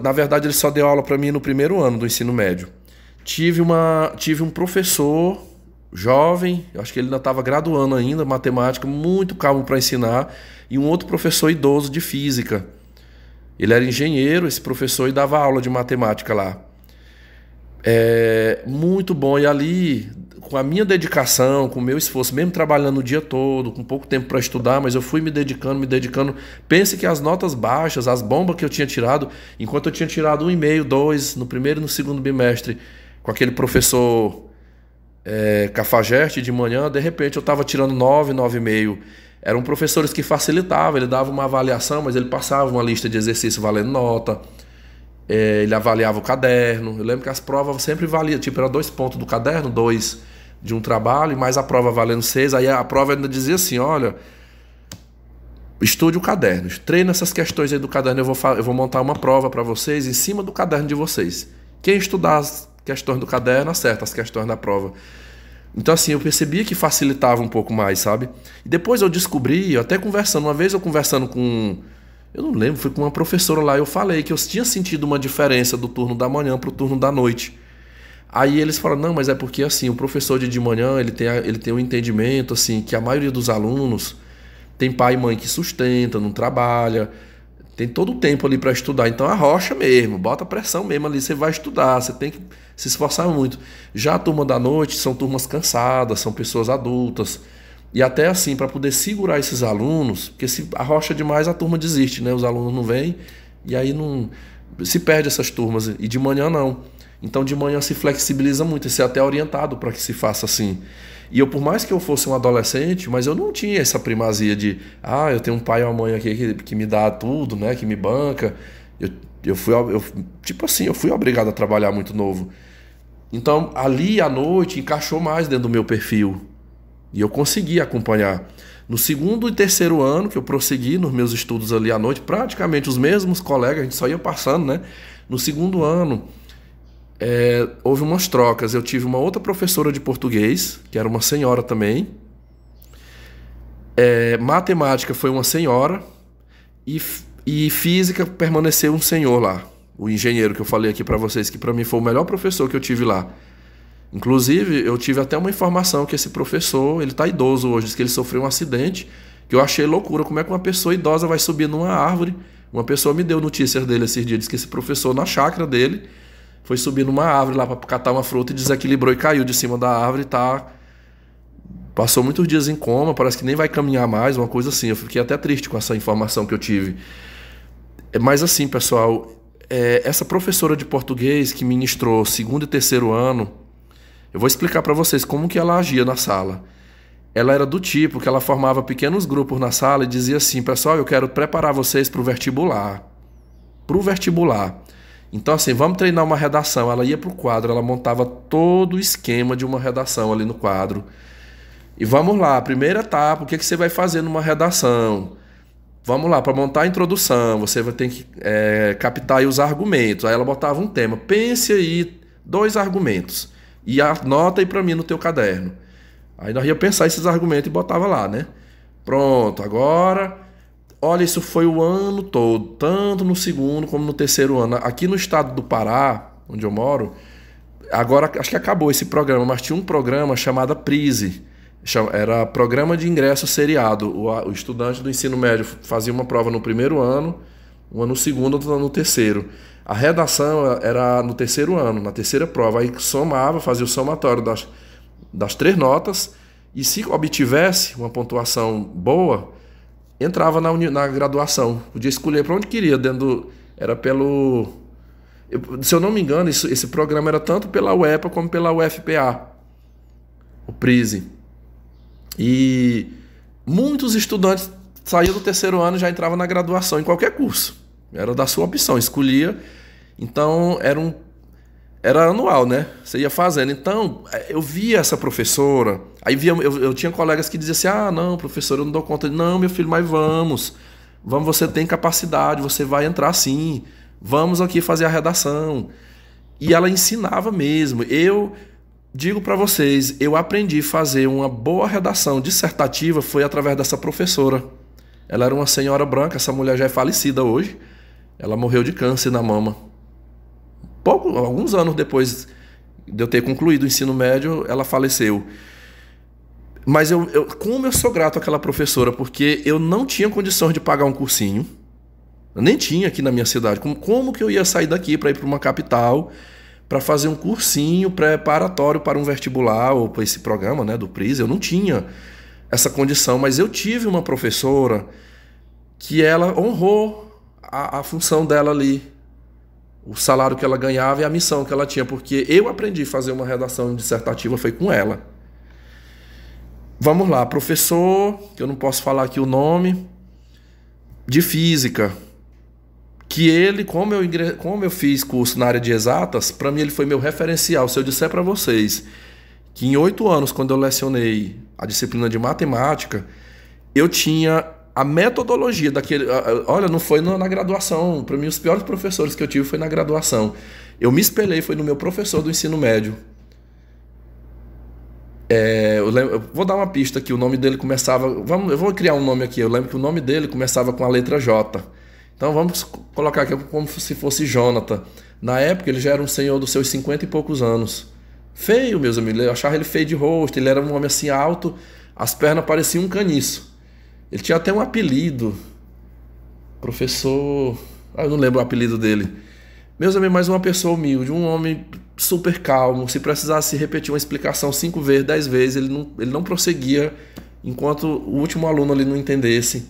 Na verdade, ele só deu aula para mim no primeiro ano do ensino médio. Tive um professor jovem, acho que ele ainda estava graduando ainda, matemática, muito calmo para ensinar, e um outro professor idoso de física. Ele era engenheiro, esse professor, e dava aula de matemática lá. Muito bom. E ali, com a minha dedicação, com o meu esforço, mesmo trabalhando o dia todo, com pouco tempo para estudar, mas eu fui me dedicando. Pense que as notas baixas, as bombas que eu tinha tirado, enquanto eu tinha tirado 1,5, 2, no primeiro e no segundo bimestre, com aquele professor cafajeste de manhã, de repente eu estava tirando 9, 9,5. Eram professores que facilitavam, ele dava uma avaliação, mas ele passava uma lista de exercício valendo nota. Ele avaliava o caderno. Eu lembro que as provas sempre valiam, tipo, era 2 pontos do caderno, 2 de um trabalho, e mais a prova valendo 6. Aí a prova ainda dizia assim: olha, estude o caderno, treine essas questões aí do caderno, eu vou montar uma prova para vocês em cima do caderno de vocês. Quem estudar as questões do caderno acerta as questões da prova. Então assim, eu percebia que facilitava um pouco mais, sabe? E depois eu descobri, até conversando, uma vez eu conversando com, eu não lembro, foi com uma professora lá, eu falei que eu tinha sentido uma diferença do turno da manhã para o turno da noite. Aí eles falaram: não, mas é porque assim, o professor de manhã, ele tem um entendimento assim, que a maioria dos alunos tem pai e mãe que sustenta, não trabalha, tem todo o tempo ali para estudar, então arrocha mesmo, bota pressão mesmo ali, você vai estudar, você tem que se esforçar muito. Já a turma da noite são turmas cansadas, são pessoas adultas, e até assim, para poder segurar esses alunos, porque se arrocha demais a turma desiste, né? Os alunos não vêm, e aí não se perde essas turmas, e de manhã não. Então de manhã se flexibiliza muito, e se é até orientado para que se faça assim. E eu, por mais que eu fosse um adolescente, mas eu não tinha essa primazia de eu tenho um pai e uma mãe aqui que me dá tudo, né, que me banca. Eu fui obrigado a trabalhar muito novo. Então ali à noite encaixou mais dentro do meu perfil. E eu consegui acompanhar. No segundo e terceiro ano que eu prossegui nos meus estudos ali à noite, praticamente os mesmos colegas, a gente só ia passando, né? No segundo ano, houve umas trocas. Eu tive uma outra professora de português, que era uma senhora também. Matemática foi uma senhora. E física permaneceu um senhor lá. O engenheiro que eu falei aqui para vocês, que para mim foi o melhor professor que eu tive lá. Inclusive, eu tive até uma informação que esse professor, ele tá idoso hoje, diz que ele sofreu um acidente, que eu achei loucura. Como é que uma pessoa idosa vai subir numa árvore? Uma pessoa me deu notícias dele esses dias, diz que esse professor, na chácara dele, foi subir numa árvore lá para catar uma fruta e desequilibrou e caiu de cima da árvore, passou muitos dias em coma, parece que nem vai caminhar mais, uma coisa assim. Eu fiquei até triste com essa informação que eu tive. Mas assim, pessoal, essa professora de português que ministrou segundo e terceiro ano, eu vou explicar para vocês como que ela agia na sala. Ela era do tipo que ela formava pequenos grupos na sala e dizia assim: pessoal, eu quero preparar vocês para o vestibular. Para o vestibular. Então assim, vamos treinar uma redação. Ela ia para o quadro, ela montava todo o esquema de uma redação ali no quadro. E vamos lá, primeira etapa, o que você vai fazer numa redação? Vamos lá, para montar a introdução, você vai ter que captar aí os argumentos. Aí ela botava um tema. Pense aí 2 argumentos. E anota aí para mim no teu caderno. Aí nós ia pensar esses argumentos e botava lá, né? Pronto, agora, olha, isso foi o ano todo, tanto no segundo como no terceiro ano. Aqui no estado do Pará, onde eu moro, agora acho que acabou esse programa, mas tinha um programa chamado PRISE. Era Programa de Ingresso Seriado. O estudante do ensino médio fazia uma prova no primeiro ano, uma no segundo, outra no terceiro. A redação era no terceiro ano, na terceira prova. Aí somava, fazia o somatório das 3 notas, e se obtivesse uma pontuação boa, entrava na graduação. Podia escolher para onde queria, era pelo... se eu não me engano, esse programa era tanto pela UEPA como pela UFPA. o Prise. E muitos estudantes saíam do terceiro ano e já entravam na graduação em qualquer curso. Era da sua opção, escolhia. Então era anual, né? Você ia fazendo. Então eu via essa professora. Aí eu tinha colegas que diziam assim: ah, não, professor, eu não dou conta. Não, meu filho, mas vamos. Vamos, você tem capacidade, você vai entrar sim. Vamos aqui fazer a redação. E ela ensinava mesmo. Eu digo para vocês, eu aprendi a fazer uma boa redação dissertativa foi através dessa professora. Ela era uma senhora branca, essa mulher já é falecida hoje. Ela morreu de câncer na mama. Alguns anos depois de eu ter concluído o ensino médio, ela faleceu. Mas como eu sou grato àquela professora, porque eu não tinha condições de pagar um cursinho. Eu nem tinha aqui na minha cidade. Como que eu ia sair daqui para ir para uma capital para fazer um cursinho preparatório para um vestibular ou para esse programa, né, do PRIS? Eu não tinha essa condição, mas eu tive uma professora que ela honrou a função dela ali, o salário que ela ganhava e a missão que ela tinha, porque eu aprendi a fazer uma redação dissertativa, foi com ela. Vamos lá, professor, que eu não posso falar aqui o nome, de física, que ele, como eu fiz curso na área de exatas, para mim ele foi meu referencial. Se eu disser para vocês que em 8 anos, quando eu lecionei a disciplina de matemática, eu tinha a metodologia daquele... Olha, não foi na graduação. Para mim, os piores professores que eu tive foi na graduação. Eu me espelhei, foi no meu professor do ensino médio. Eu vou dar uma pista aqui. O nome dele começava... eu vou criar um nome aqui. Eu lembro que o nome dele começava com a letra J. Então vamos colocar aqui como se fosse Jonathan. Na época, ele já era um senhor dos seus 50 e poucos anos. Feio, meus amigos. Eu achava ele feio de rosto. Ele era um homem assim alto. As pernas pareciam um caniço. Ele tinha até um apelido, professor... eu não lembro o apelido dele. Meus amigos, mais uma pessoa humilde, um homem super calmo. Se precisasse repetir uma explicação 5 vezes, 10 vezes, ele não prosseguia enquanto o último aluno ali não entendesse.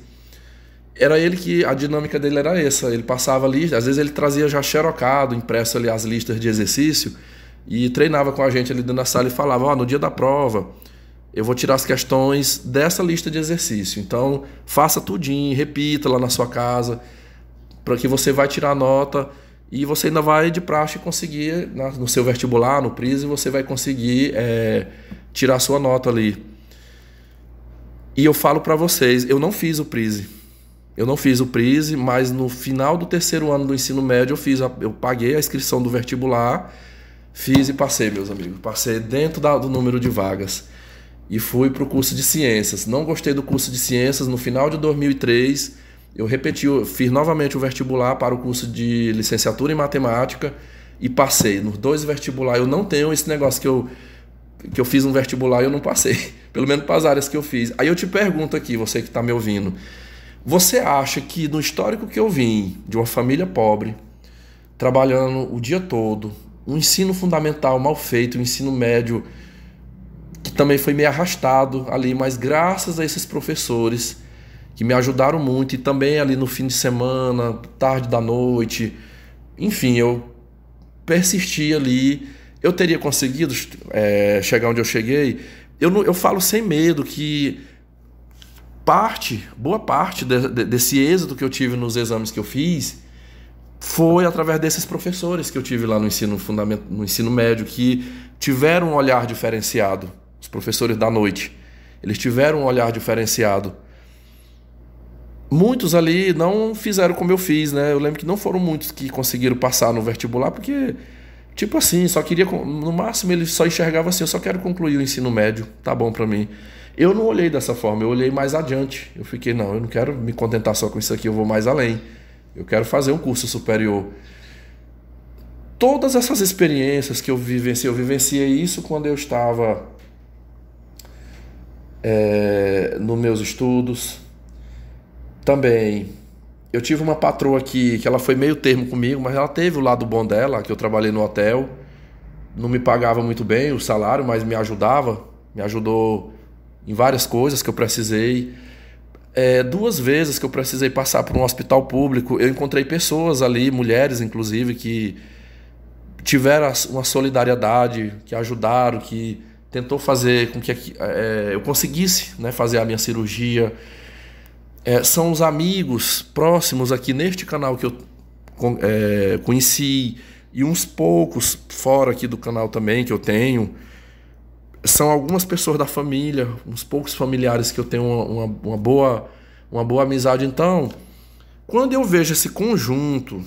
Era ele que... a dinâmica dele era essa. Ele passava ali, às vezes ele trazia já xerocado, impresso ali as listas de exercício e treinava com a gente ali dentro da sala e falava: no dia da prova... eu vou tirar as questões dessa lista de exercício. Então, faça tudinho, repita lá na sua casa, para que você vai tirar a nota e você ainda vai de praxe conseguir, no seu vestibular, no PRIS, você vai conseguir tirar a sua nota ali. E eu falo para vocês, eu não fiz o PRIS. Eu não fiz o PRIS, mas no final do terceiro ano do ensino médio eu paguei a inscrição do vestibular, fiz e passei, meus amigos. Passei dentro do número de vagas. E fui para o curso de ciências. Não gostei do curso de ciências. No final de 2003, eu fiz novamente o vestibular para o curso de licenciatura em matemática e passei nos 2 vestibulares. Eu não tenho esse negócio que eu fiz um vestibular e eu não passei, pelo menos para as áreas que eu fiz. Aí eu te pergunto aqui, você que está me ouvindo, você acha que no histórico que eu vim, de uma família pobre, trabalhando o dia todo, um ensino fundamental mal feito, um ensino médio que também foi meio arrastado ali, mas graças a esses professores que me ajudaram muito, e também ali no fim de semana, tarde da noite, enfim, eu persisti ali, eu teria conseguido chegar onde eu cheguei. Eu falo sem medo que boa parte desse êxito que eu tive nos exames que eu fiz foi através desses professores que eu tive lá no ensino médio, que tiveram um olhar diferenciado. Os professores da noite, eles tiveram um olhar diferenciado. Muitos ali não fizeram como eu fiz, né? Eu lembro que não foram muitos que conseguiram passar no vestibular, porque, tipo assim, só queria... no máximo, eles só enxergavam assim: eu só quero concluir o ensino médio, tá bom pra mim. Eu não olhei dessa forma, eu olhei mais adiante. Eu fiquei, não, eu não quero me contentar só com isso aqui, eu vou mais além. Eu quero fazer um curso superior. Todas essas experiências que eu vivenciei isso quando eu estava... nos meus estudos. Também eu tive uma patroa que ela foi meio termo comigo, mas ela teve o lado bom dela, que eu trabalhei no hotel, não me pagava muito bem o salário, mas me ajudou em várias coisas que eu precisei. 2 vezes que eu precisei passar por um hospital público, eu encontrei pessoas ali, mulheres inclusive, que tiveram uma solidariedade, que ajudaram, que tentou fazer com que eu conseguisse, né, fazer a minha cirurgia. São os amigos próximos aqui neste canal que eu conheci, e uns poucos fora aqui do canal também que eu tenho. São algumas pessoas da família, uns poucos familiares que eu tenho uma boa amizade. Então, quando eu vejo esse conjunto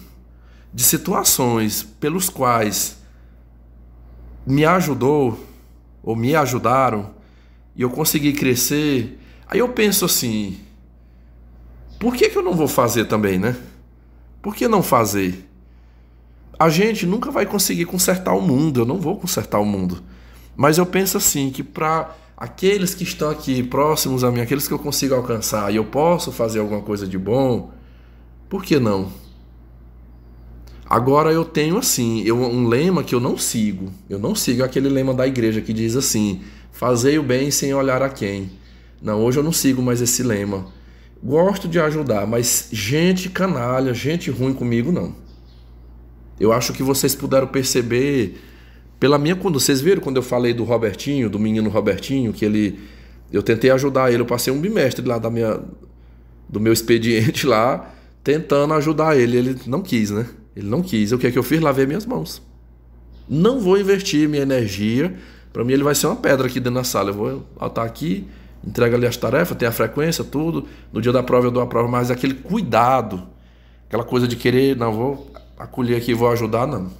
de situações pelos quais me ajudou ou me ajudaram e eu consegui crescer, aí eu penso assim, por que eu não vou fazer também, né? Por que não fazer? A gente nunca vai conseguir consertar o mundo, eu não vou consertar o mundo. Mas eu penso assim, que para aqueles que estão aqui próximos a mim, aqueles que eu consigo alcançar e eu posso fazer alguma coisa de bom, por que não? Agora eu tenho assim, um lema que eu não sigo. Eu não sigo aquele lema da igreja que diz assim, fazei o bem sem olhar a quem. Não, hoje eu não sigo mais esse lema. Gosto de ajudar, mas gente canalha, gente ruim comigo, não. Eu acho que vocês puderam perceber pela minha conduta. Vocês viram quando eu falei do Robertinho, do menino Robertinho, que eu tentei ajudar ele, eu passei um bimestre lá do meu expediente lá, tentando ajudar ele. Ele não quis, né? Ele não quis. O que é que eu fiz? Lavei minhas mãos. Não vou investir minha energia. Para mim ele vai ser uma pedra aqui dentro da sala. Eu vou estar aqui, entrega ali as tarefas, tem a frequência, tudo. No dia da prova eu dou a prova, mas aquele cuidado, aquela coisa de querer, não, vou acolher aqui, vou ajudar, não.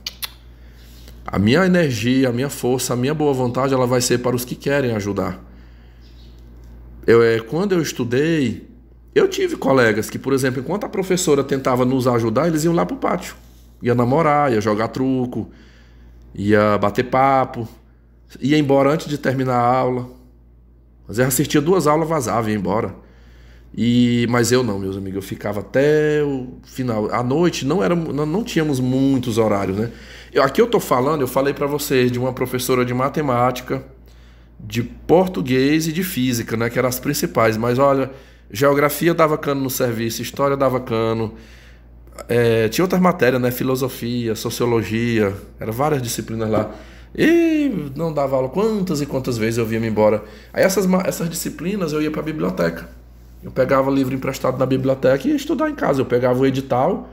A minha energia, a minha força, a minha boa vontade, ela vai ser para os que querem ajudar. Quando eu estudei, eu tive colegas que, por exemplo, enquanto a professora tentava nos ajudar, eles iam lá para o pátio. Ia namorar, ia jogar truco, ia bater papo, ia embora antes de terminar a aula. Às vezes assistia 2 aulas, vazava, ia embora. Mas eu não, meus amigos, eu ficava até o final. À noite não tínhamos muitos horários, né? Aqui eu tô falando, eu falei para vocês de uma professora de matemática, de português e de física, né? Que eram as principais. Mas olha, geografia dava cano no serviço, história dava cano. Tinha outras matérias, né? Filosofia, sociologia, eram várias disciplinas lá. E não dava aula quantas e quantas vezes eu vinha embora. Aí essas disciplinas eu ia para a biblioteca. Eu pegava livro emprestado na biblioteca e ia estudar em casa. Eu pegava o edital,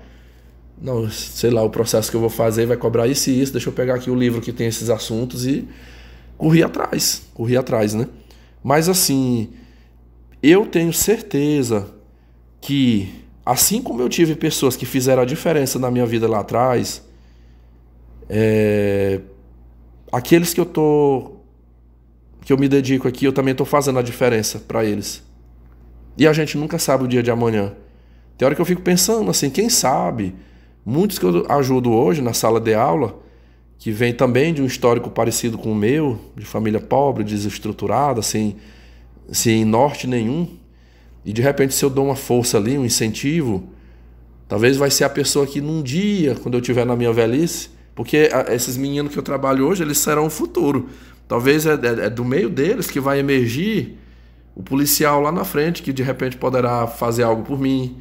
não, sei lá, o processo que eu vou fazer vai cobrar isso e isso, deixa eu pegar aqui o livro que tem esses assuntos e corria atrás, né? Mas assim, eu tenho certeza que, assim como eu tive pessoas que fizeram a diferença na minha vida lá atrás, aqueles que eu me dedico aqui, eu também estou fazendo a diferença para eles. E a gente nunca sabe o dia de amanhã. Tem hora que eu fico pensando assim, quem sabe, muitos que eu ajudo hoje na sala de aula, que vem também de um histórico parecido com o meu, de família pobre, desestruturada, sem norte nenhum, e de repente se eu dou uma força ali, um incentivo, talvez vai ser a pessoa que num dia, quando eu estiver na minha velhice, porque esses meninos que eu trabalho hoje, eles serão o futuro. Talvez é do meio deles que vai emergir o policial lá na frente, que de repente poderá fazer algo por mim.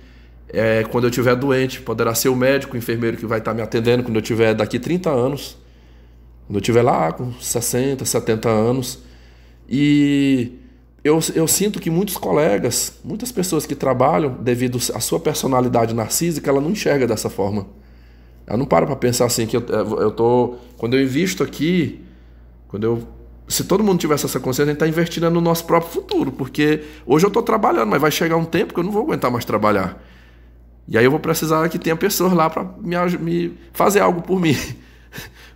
Quando eu estiver doente, poderá ser o médico, o enfermeiro que vai estar me atendendo quando eu tiver daqui 30 anos. Quando eu estiver lá com 60, 70 anos. E eu sinto que muitos colegas, muitas pessoas que trabalham, devido à sua personalidade narcísica, ela não enxerga dessa forma. Ela não para pensar assim, que quando eu invisto aqui, se todo mundo tivesse essa consciência, a gente está investindo no nosso próprio futuro, porque hoje eu estou trabalhando, mas vai chegar um tempo que eu não vou aguentar mais trabalhar. E aí eu vou precisar que tenha pessoas lá para me fazer algo por mim.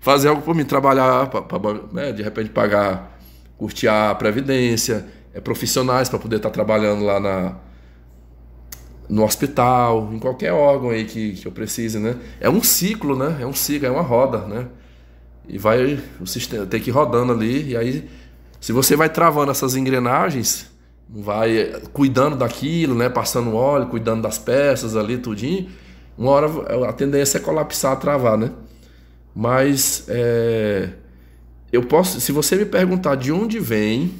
Fazer algo por mim, trabalhar, né, de repente pagar, custear a previdência, profissionais para poder estar trabalhando lá no hospital, em qualquer órgão aí que eu precise, né? É um ciclo, né? É um ciclo, é uma roda, né? E vai o sistema ter que ir rodando ali, e aí se você vai travando essas engrenagens, vai cuidando daquilo, né, passando óleo, cuidando das peças ali, tudinho, uma hora a tendência é colapsar, travar, né? Mas eu posso, se você me perguntar de onde vem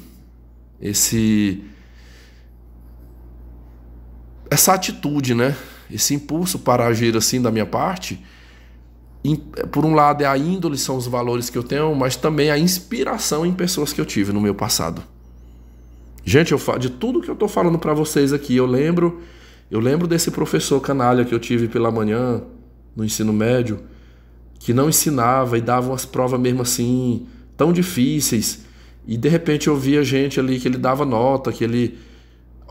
essa atitude, né, esse impulso para agir assim da minha parte, por um lado é a índole, são os valores que eu tenho, mas também a inspiração em pessoas que eu tive no meu passado. Gente, de tudo que eu tô falando para vocês aqui, eu lembro desse professor canalha que eu tive pela manhã no ensino médio, que não ensinava e dava umas provas mesmo assim tão difíceis, e de repente eu via gente ali que ele dava nota, que ele...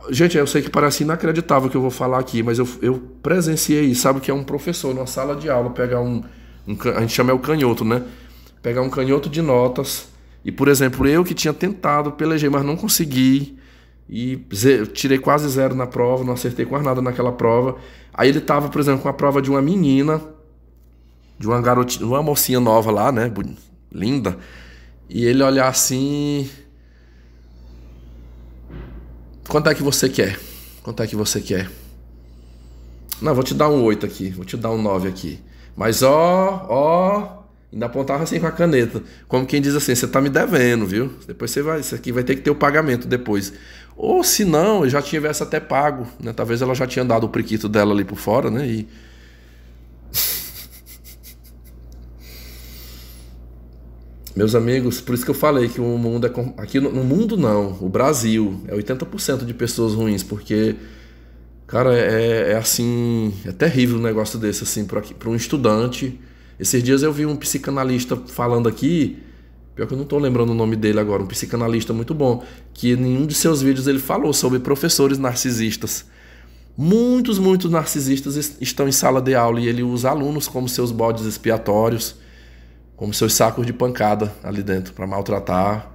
Gente, eu sei que parece inacreditável o que eu vou falar aqui, mas eu presenciei isso. Sabe o que é um professor numa sala de aula pegar a gente chama o canhoto, né? Pegar um canhoto de notas e, por exemplo, eu que tinha tentado, pelejei, mas não consegui e tirei quase 0 na prova, não acertei quase nada naquela prova. Aí ele tava, por exemplo, com a prova de uma menina, de uma garotinha, uma mocinha nova lá, né? Linda. E ele olhar assim... Quanto é que você quer? Quanto é que você quer? Não, vou te dar um 8 aqui, vou te dar um 9 aqui. Mas ainda apontava assim com a caneta. Como quem diz assim, você tá me devendo, viu? Depois isso aqui vai ter que ter o pagamento depois. Ou se não, eu já tivesse até pago, né? Talvez ela já tinha dado o priquito dela ali por fora, né? E... Meus amigos, por isso que eu falei que o mundo é... Aqui no mundo não, o Brasil é 80% de pessoas ruins, porque, cara, é assim, é terrível um negócio desse, assim, para um estudante. Esses dias eu vi um psicanalista falando aqui, pior que eu não tô lembrando o nome dele agora, um psicanalista muito bom, que em um de seus vídeos ele falou sobre professores narcisistas. Muitos narcisistas estão em sala de aula e ele usa alunos como seus bodes expiatórios, como seus sacos de pancada ali dentro para maltratar.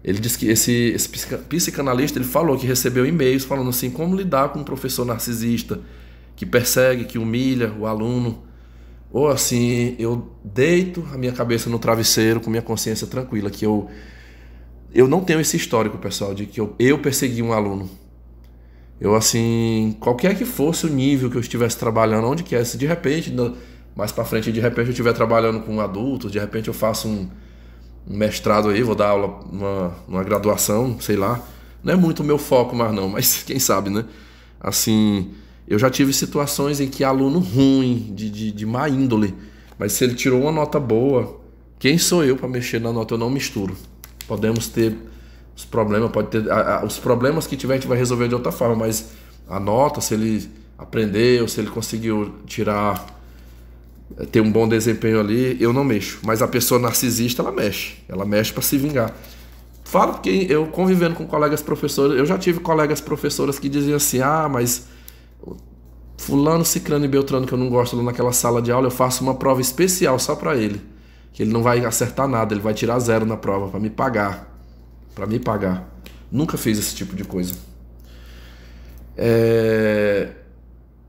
Ele disse que esse psicanalista, ele falou que recebeu e-mails falando assim, como lidar com um professor narcisista que persegue, que humilha o aluno. Ou assim, eu deito a minha cabeça no travesseiro com minha consciência tranquila, que eu não tenho esse histórico, pessoal, de que eu persegui um aluno. Eu, assim, qualquer que fosse o nível que eu estivesse trabalhando, onde que é, se de repente... mais pra frente, de repente eu estiver trabalhando com adultos, de repente eu faço um mestrado aí, vou dar aula numa graduação, sei lá. Não é muito o meu foco mais não, mas quem sabe, né? Assim, eu já tive situações em que aluno ruim, de má índole, mas se ele tirou uma nota boa, quem sou eu para mexer na nota? Eu não misturo. Podemos ter os problemas, os problemas que tiver a gente vai resolver de outra forma, mas a nota, se ele aprendeu, se ele conseguiu ter um bom desempenho ali, eu não mexo. Mas a pessoa narcisista, ela mexe para se vingar. Falo porque eu convivendo com colegas professores, eu já tive colegas professoras que diziam assim, mas fulano, ciclano e beltrano que eu não gosto lá naquela sala de aula, eu faço uma prova especial só para ele, que ele não vai acertar nada, ele vai tirar 0 na prova para me pagar, Nunca fiz esse tipo de coisa.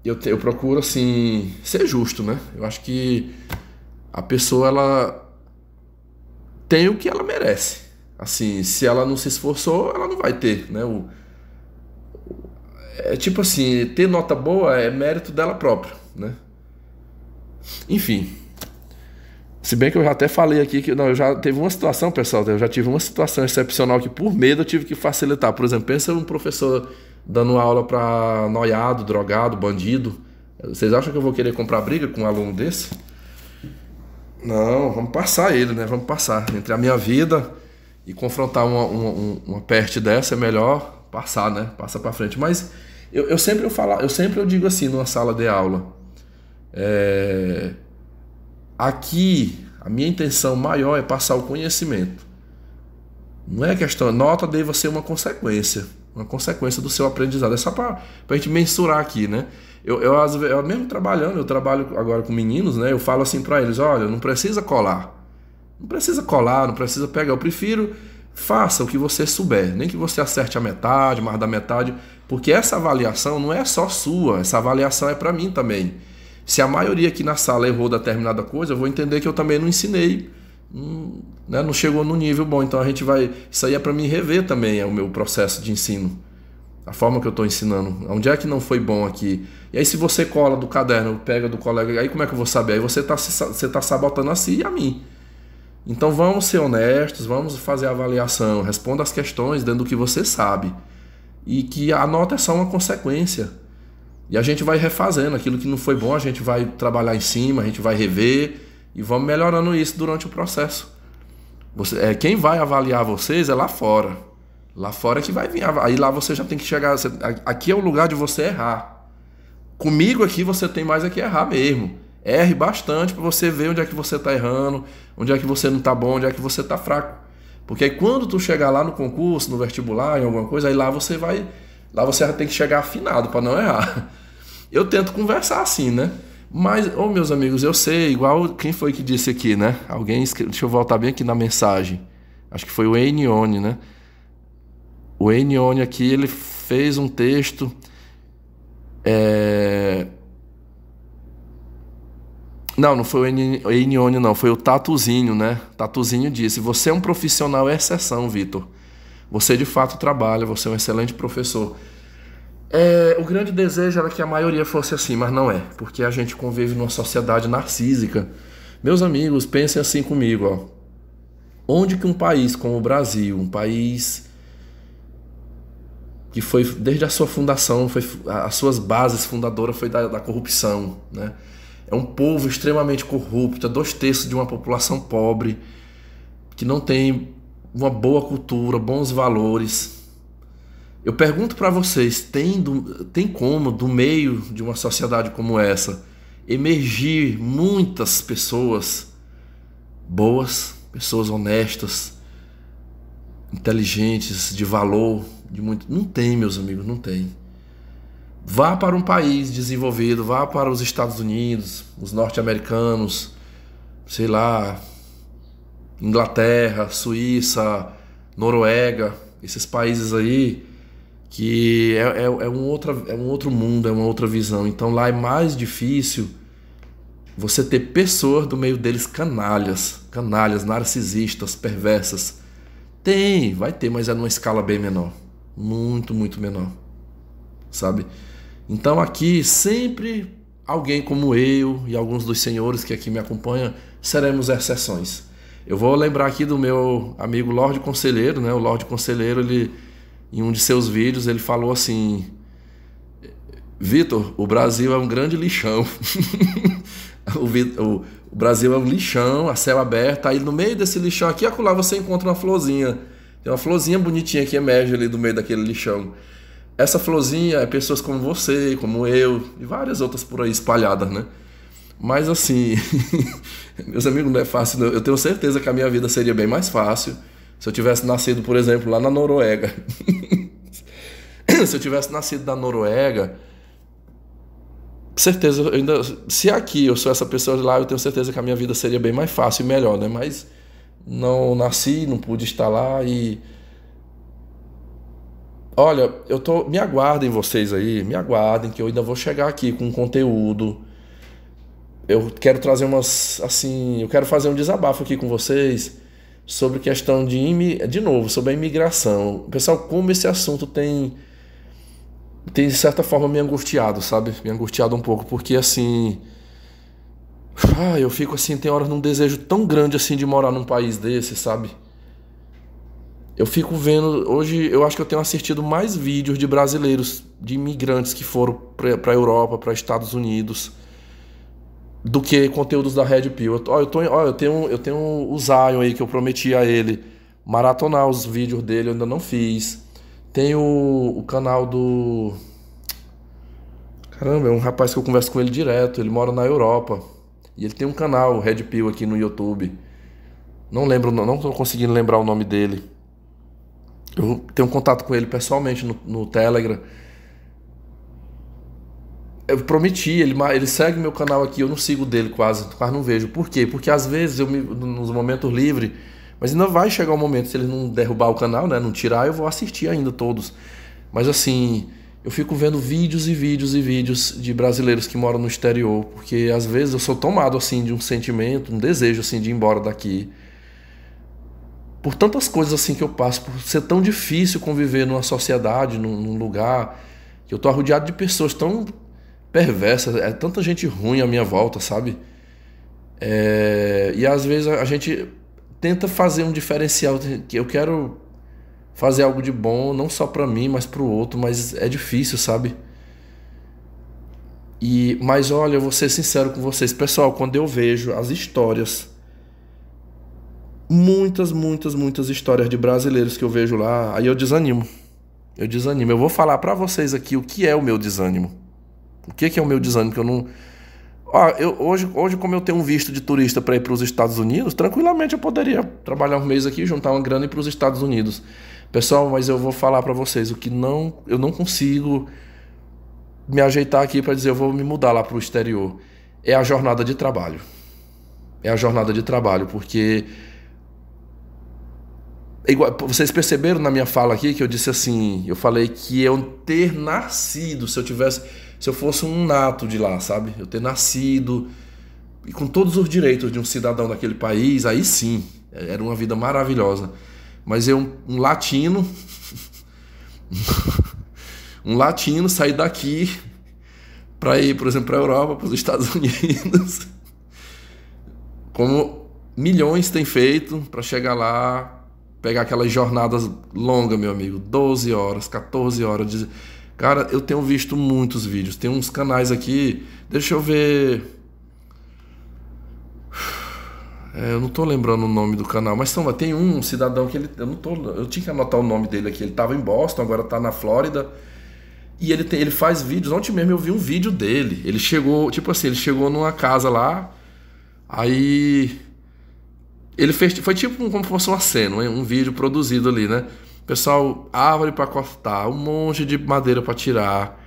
Eu procuro, assim, ser justo, né? Eu acho que a pessoa, ela tem o que ela merece. Assim, se ela não se esforçou, ela não vai ter, né? É tipo assim, ter nota boa é mérito dela própria, né? Enfim. Se bem que eu já até falei aqui que... Não, eu já teve uma situação, pessoal, eu já tive uma situação excepcional que por medo eu tive que facilitar. Por exemplo, pensa um professor dando aula para noiado, drogado, bandido. Vocês acham que eu vou querer comprar briga com um aluno desse? Não, vamos passar ele, né? Vamos passar. Entre a minha vida e confrontar uma peste dessa, é melhor passar, né? Passa para frente. Mas eu sempre digo assim numa sala de aula. Aqui, a minha intenção maior é passar o conhecimento. Não é questão... Nota deva ser uma consequência do seu aprendizado. É só para a gente mensurar aqui, né? Eu mesmo trabalhando, eu trabalho agora com meninos, né? Eu falo assim para eles, olha, não precisa colar. Não precisa pegar. Eu prefiro faça o que você souber. Nem que você acerte a metade, mais da metade. Porque essa avaliação não é só sua. Essa avaliação é para mim também. Se a maioria aqui na sala errou determinada coisa, eu vou entender que eu também não ensinei. Né? Não chegou no nível bom. Então a gente vai... Isso aí é para mim rever também o meu processo de ensino. A forma que eu estou ensinando. Onde é que não foi bom aqui? E aí se você cola do caderno, pega do colega, aí como é que eu vou saber? Aí você tá sabotando a si e a mim. Então vamos ser honestos, vamos fazer a avaliação, responda as questões dentro do que você sabe. E que a nota é só uma consequência. E a gente vai refazendo aquilo que não foi bom, a gente vai trabalhar em cima, a gente vai rever e vamos melhorando isso durante o processo. Quem vai avaliar vocês é lá fora. Lá fora é que vai vir. Aí lá você já tem que chegar. Aqui é o lugar de você errar. Comigo aqui você tem mais é que errar mesmo. Erre bastante para você ver onde é que você está errando, onde é que você não está bom, onde é que você está fraco. Porque aí quando tu chegar lá no concurso, no vestibular, em alguma coisa, aí lá você vai. Lá você já tem que chegar afinado para não errar. Eu tento conversar assim, né? Mas, meus amigos, eu sei, igual quem foi que disse aqui, né? Alguém escreveu, deixa eu voltar bem aqui na mensagem. Acho que foi o Enione, né? O Enione aqui, ele fez um texto. Não foi o Enione, não. Foi o Tatuzinho, né? Tatuzinho disse: você é um profissional exceção, Vitor. Você de fato trabalha, você é um excelente professor. O grande desejo era que a maioria fosse assim, mas não é, porque a gente convive numa sociedade narcísica. Meus amigos, pensem assim comigo, ó. Onde que um país como o Brasil, um país que foi, desde a sua fundação, as suas bases fundadoras foi da corrupção, né? É um povo extremamente corrupto, é 2/3 de uma população pobre, que não tem uma boa cultura, bons valores. Eu pergunto para vocês, tem como, do meio de uma sociedade como essa, emergir muitas pessoas boas, pessoas honestas, inteligentes, de valor, Não tem, meus amigos, não tem. Vá para um país desenvolvido, vá para os Estados Unidos, os norte-americanos, sei lá, Inglaterra, Suíça, Noruega, esses países aí, que é um outro mundo, é uma outra visão. Então lá é mais difícil você ter pessoas do meio deles canalhas, narcisistas, perversas. Vai ter, mas é numa escala bem menor. Muito, muito menor. Sabe? Então aqui sempre alguém como eu e alguns dos senhores que aqui me acompanham seremos exceções. Eu vou lembrar aqui do meu amigo Lorde Conselheiro, né? O Lorde Conselheiro, ele, em um de seus vídeos, ele falou assim: Vitor, o Brasil é um grande lixão. O Brasil é um lixão, a céu aberto. Aí no meio desse lixão aqui, acolá você encontra uma florzinha. Tem uma florzinha bonitinha que emerge ali do meio daquele lixão. Essa florzinha é pessoas como você, como eu, e várias outras por aí espalhadas, né? Mas assim, meus amigos, não é fácil, não. Eu tenho certeza que a minha vida seria bem mais fácil se eu tivesse nascido, por exemplo, lá na Noruega. Se eu tivesse nascido na Noruega, certeza, se aqui eu sou essa pessoa de lá, eu tenho certeza que a minha vida seria bem mais fácil e melhor, né? Mas não nasci, não pude estar lá e... Olha, me aguardem vocês aí, me aguardem que eu ainda vou chegar aqui com conteúdo. Eu quero trazer eu quero fazer um desabafo aqui com vocês sobre questão de novo, sobre a imigração. Pessoal, como esse assunto tem de certa forma me angustiado, sabe? Me angustiado um pouco, porque assim... eu fico assim, tem horas num desejo tão grande assim de morar num país desse, sabe? Eu fico vendo, hoje eu acho que eu tenho assistido mais vídeos de brasileiros, de imigrantes que foram para a Europa, para Estados Unidos, do que conteúdos da Red Pill. Eu tenho o Zion aí que eu prometi a ele maratonar os vídeos dele, eu ainda não fiz. Tem o canal do... Caramba, é um rapaz que eu converso com ele direto, ele mora na Europa. E ele tem um canal, Red Pill, aqui no YouTube. Não tô conseguindo lembrar o nome dele. Eu tenho contato com ele pessoalmente no Telegram. Eu prometi, ele segue meu canal aqui, eu não sigo dele quase não vejo. Por quê? Porque às vezes nos momentos livres, mas ainda vai chegar um momento, se ele não derrubar o canal, né, não tirar, eu vou assistir ainda todos. Mas assim, eu fico vendo vídeos e vídeos e vídeos de brasileiros que moram no exterior, porque às vezes eu sou tomado assim de um sentimento, um desejo assim de ir embora daqui. Por tantas coisas assim que eu passo, por ser tão difícil conviver numa sociedade, num lugar, que eu tô rodeado de pessoas tão perversas, é tanta gente ruim à minha volta, sabe? E às vezes a gente tenta fazer um diferencial, que eu quero fazer algo de bom, não só pra mim, mas pro outro, mas é difícil, sabe? Mas olha, eu vou ser sincero com vocês, pessoal, quando eu vejo as histórias, muitas histórias de brasileiros que eu vejo lá, aí eu desanimo. Eu desanimo. Eu vou falar pra vocês aqui o que é o meu desânimo. O que é o meu desânimo? Que eu não. Hoje, como eu tenho um visto de turista para ir para os Estados Unidos, tranquilamente eu poderia trabalhar um mês aqui, juntar uma grana e ir para os Estados Unidos. Pessoal, mas eu vou falar para vocês eu não consigo me ajeitar aqui para dizer eu vou me mudar lá para o exterior. É a jornada de trabalho. É a jornada de trabalho, porque vocês perceberam na minha fala aqui que eu disse assim, eu falei que eu ter nascido, se eu fosse um nato de lá, sabe? Eu ter nascido e com todos os direitos de um cidadão daquele país, aí sim, era uma vida maravilhosa. Mas um latino, um latino sair daqui para ir, por exemplo, para a Europa, para os Estados Unidos, como milhões têm feito para chegar lá, pegar aquelas jornadas longas, meu amigo, 12 horas, 14 horas. Cara, eu tenho visto muitos vídeos. Tem uns canais aqui, deixa eu ver. Eu não tô lembrando o nome do canal, mas tem um cidadão que eu tinha que anotar o nome dele aqui. Ele tava em Boston, agora tá na Flórida. E ele faz vídeos. Ontem mesmo eu vi um vídeo dele. Ele chegou, tipo assim, ele chegou numa casa lá, aí ele fez, foi tipo como se fosse uma cena, um vídeo produzido ali, né? Pessoal, árvore para cortar, um monte de madeira para tirar,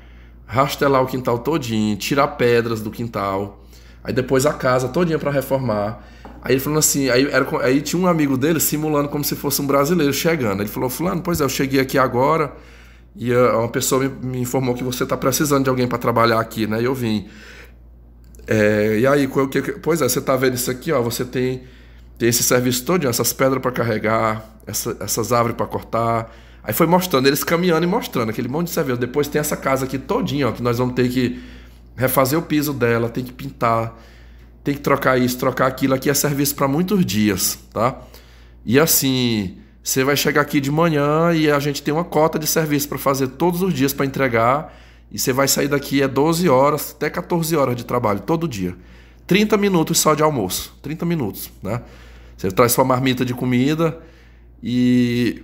rastelar o quintal todinho, tirar pedras do quintal, aí depois a casa todinha para reformar. Aí ele falando assim, aí tinha um amigo dele simulando como se fosse um brasileiro chegando. Ele falou, fulano, pois é, eu cheguei aqui agora e uma pessoa me informou que você tá precisando de alguém para trabalhar aqui, né? E eu vim. E aí, pois é, você tá vendo isso aqui, ó, você tem esse serviço todo, essas pedras para carregar, essas árvores para cortar. Aí foi mostrando, eles caminhando e mostrando aquele monte de serviço. Depois tem essa casa aqui todinha, ó, que nós vamos ter que refazer o piso dela, tem que pintar, tem que trocar isso, trocar aquilo. Aqui é serviço para muitos dias, tá? E assim, você vai chegar aqui de manhã e a gente tem uma cota de serviço para fazer todos os dias para entregar. E você vai sair daqui 12 horas, até 14 horas de trabalho, todo dia. 30 minutos só de almoço, 30 minutos, né? Você traz sua marmita de comida e...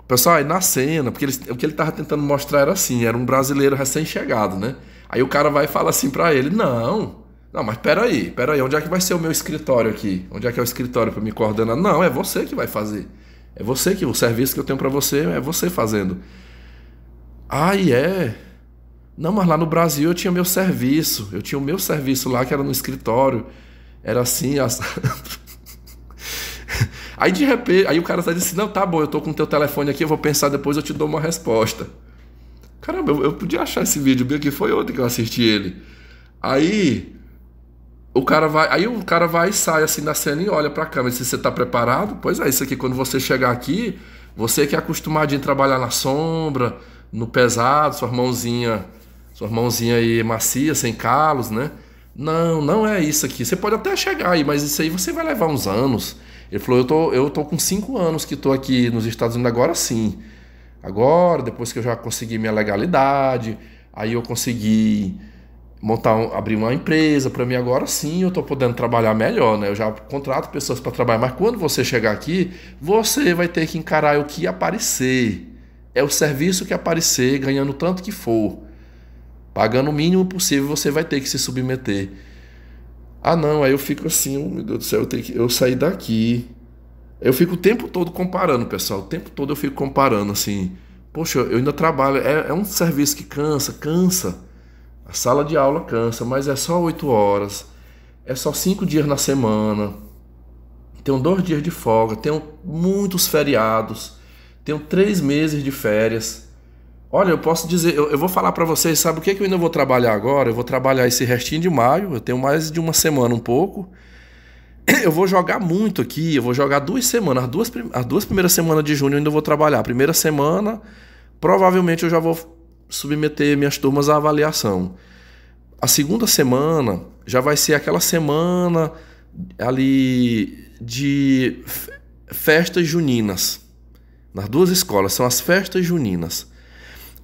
Pessoal, aí na cena, porque o que ele tava tentando mostrar era assim, era um brasileiro recém-chegado, né? Aí o cara vai e fala assim pra ele, não, mas peraí, onde é que vai ser o meu escritório aqui? Onde é que é o escritório pra me coordenar? Não, é você que vai fazer. É você que, o serviço que eu tenho pra você, é você fazendo. É? Não, mas lá no Brasil eu tinha o meu serviço lá que era no escritório, era assim, Aí de repente, aí o cara tá dizendo assim, não, tá bom, eu tô com o teu telefone aqui, eu vou pensar depois, eu te dou uma resposta. Caramba, eu podia achar esse vídeo bem que foi ontem que eu assisti ele. Aí o cara vai e sai assim na cena e olha pra câmera, se você tá preparado? Pois é, isso aqui quando você chegar aqui, você que é acostumado em trabalhar na sombra, no pesado, sua mãozinha aí macia, sem calos, né? Não é isso aqui. Você pode até chegar aí, mas isso aí você vai levar uns anos. Ele falou, eu tô com 5 anos que tô aqui nos Estados Unidos, agora sim. Agora, depois que eu já consegui minha legalidade, aí eu consegui abrir uma empresa para mim, agora sim eu tô podendo trabalhar melhor, né? Eu já contrato pessoas para trabalhar, mas quando você chegar aqui, você vai ter que encarar o que aparecer. É o serviço que aparecer, ganhando tanto que for. Pagando o mínimo possível, você vai ter que se submeter. Não, aí eu fico assim, meu Deus do céu, eu sair daqui. Eu fico o tempo todo comparando, pessoal. O tempo todo eu fico comparando, assim. Poxa, eu ainda trabalho. É um serviço que cansa. A sala de aula cansa, mas é só 8 horas. É só 5 dias na semana. Tenho 2 dias de folga. Tenho muitos feriados. Tenho 3 meses de férias. Olha, eu posso dizer, eu vou falar pra vocês, sabe o que eu ainda vou trabalhar agora? Eu vou trabalhar esse restinho de maio, eu tenho mais de uma semana um pouco. Eu vou jogar muito aqui, eu vou jogar 2 semanas, as duas primeiras semanas de junho eu ainda vou trabalhar. A primeira semana, provavelmente eu já vou submeter minhas turmas à avaliação. A segunda semana já vai ser aquela semana ali de festas juninas. Nas 2 escolas, são as festas juninas.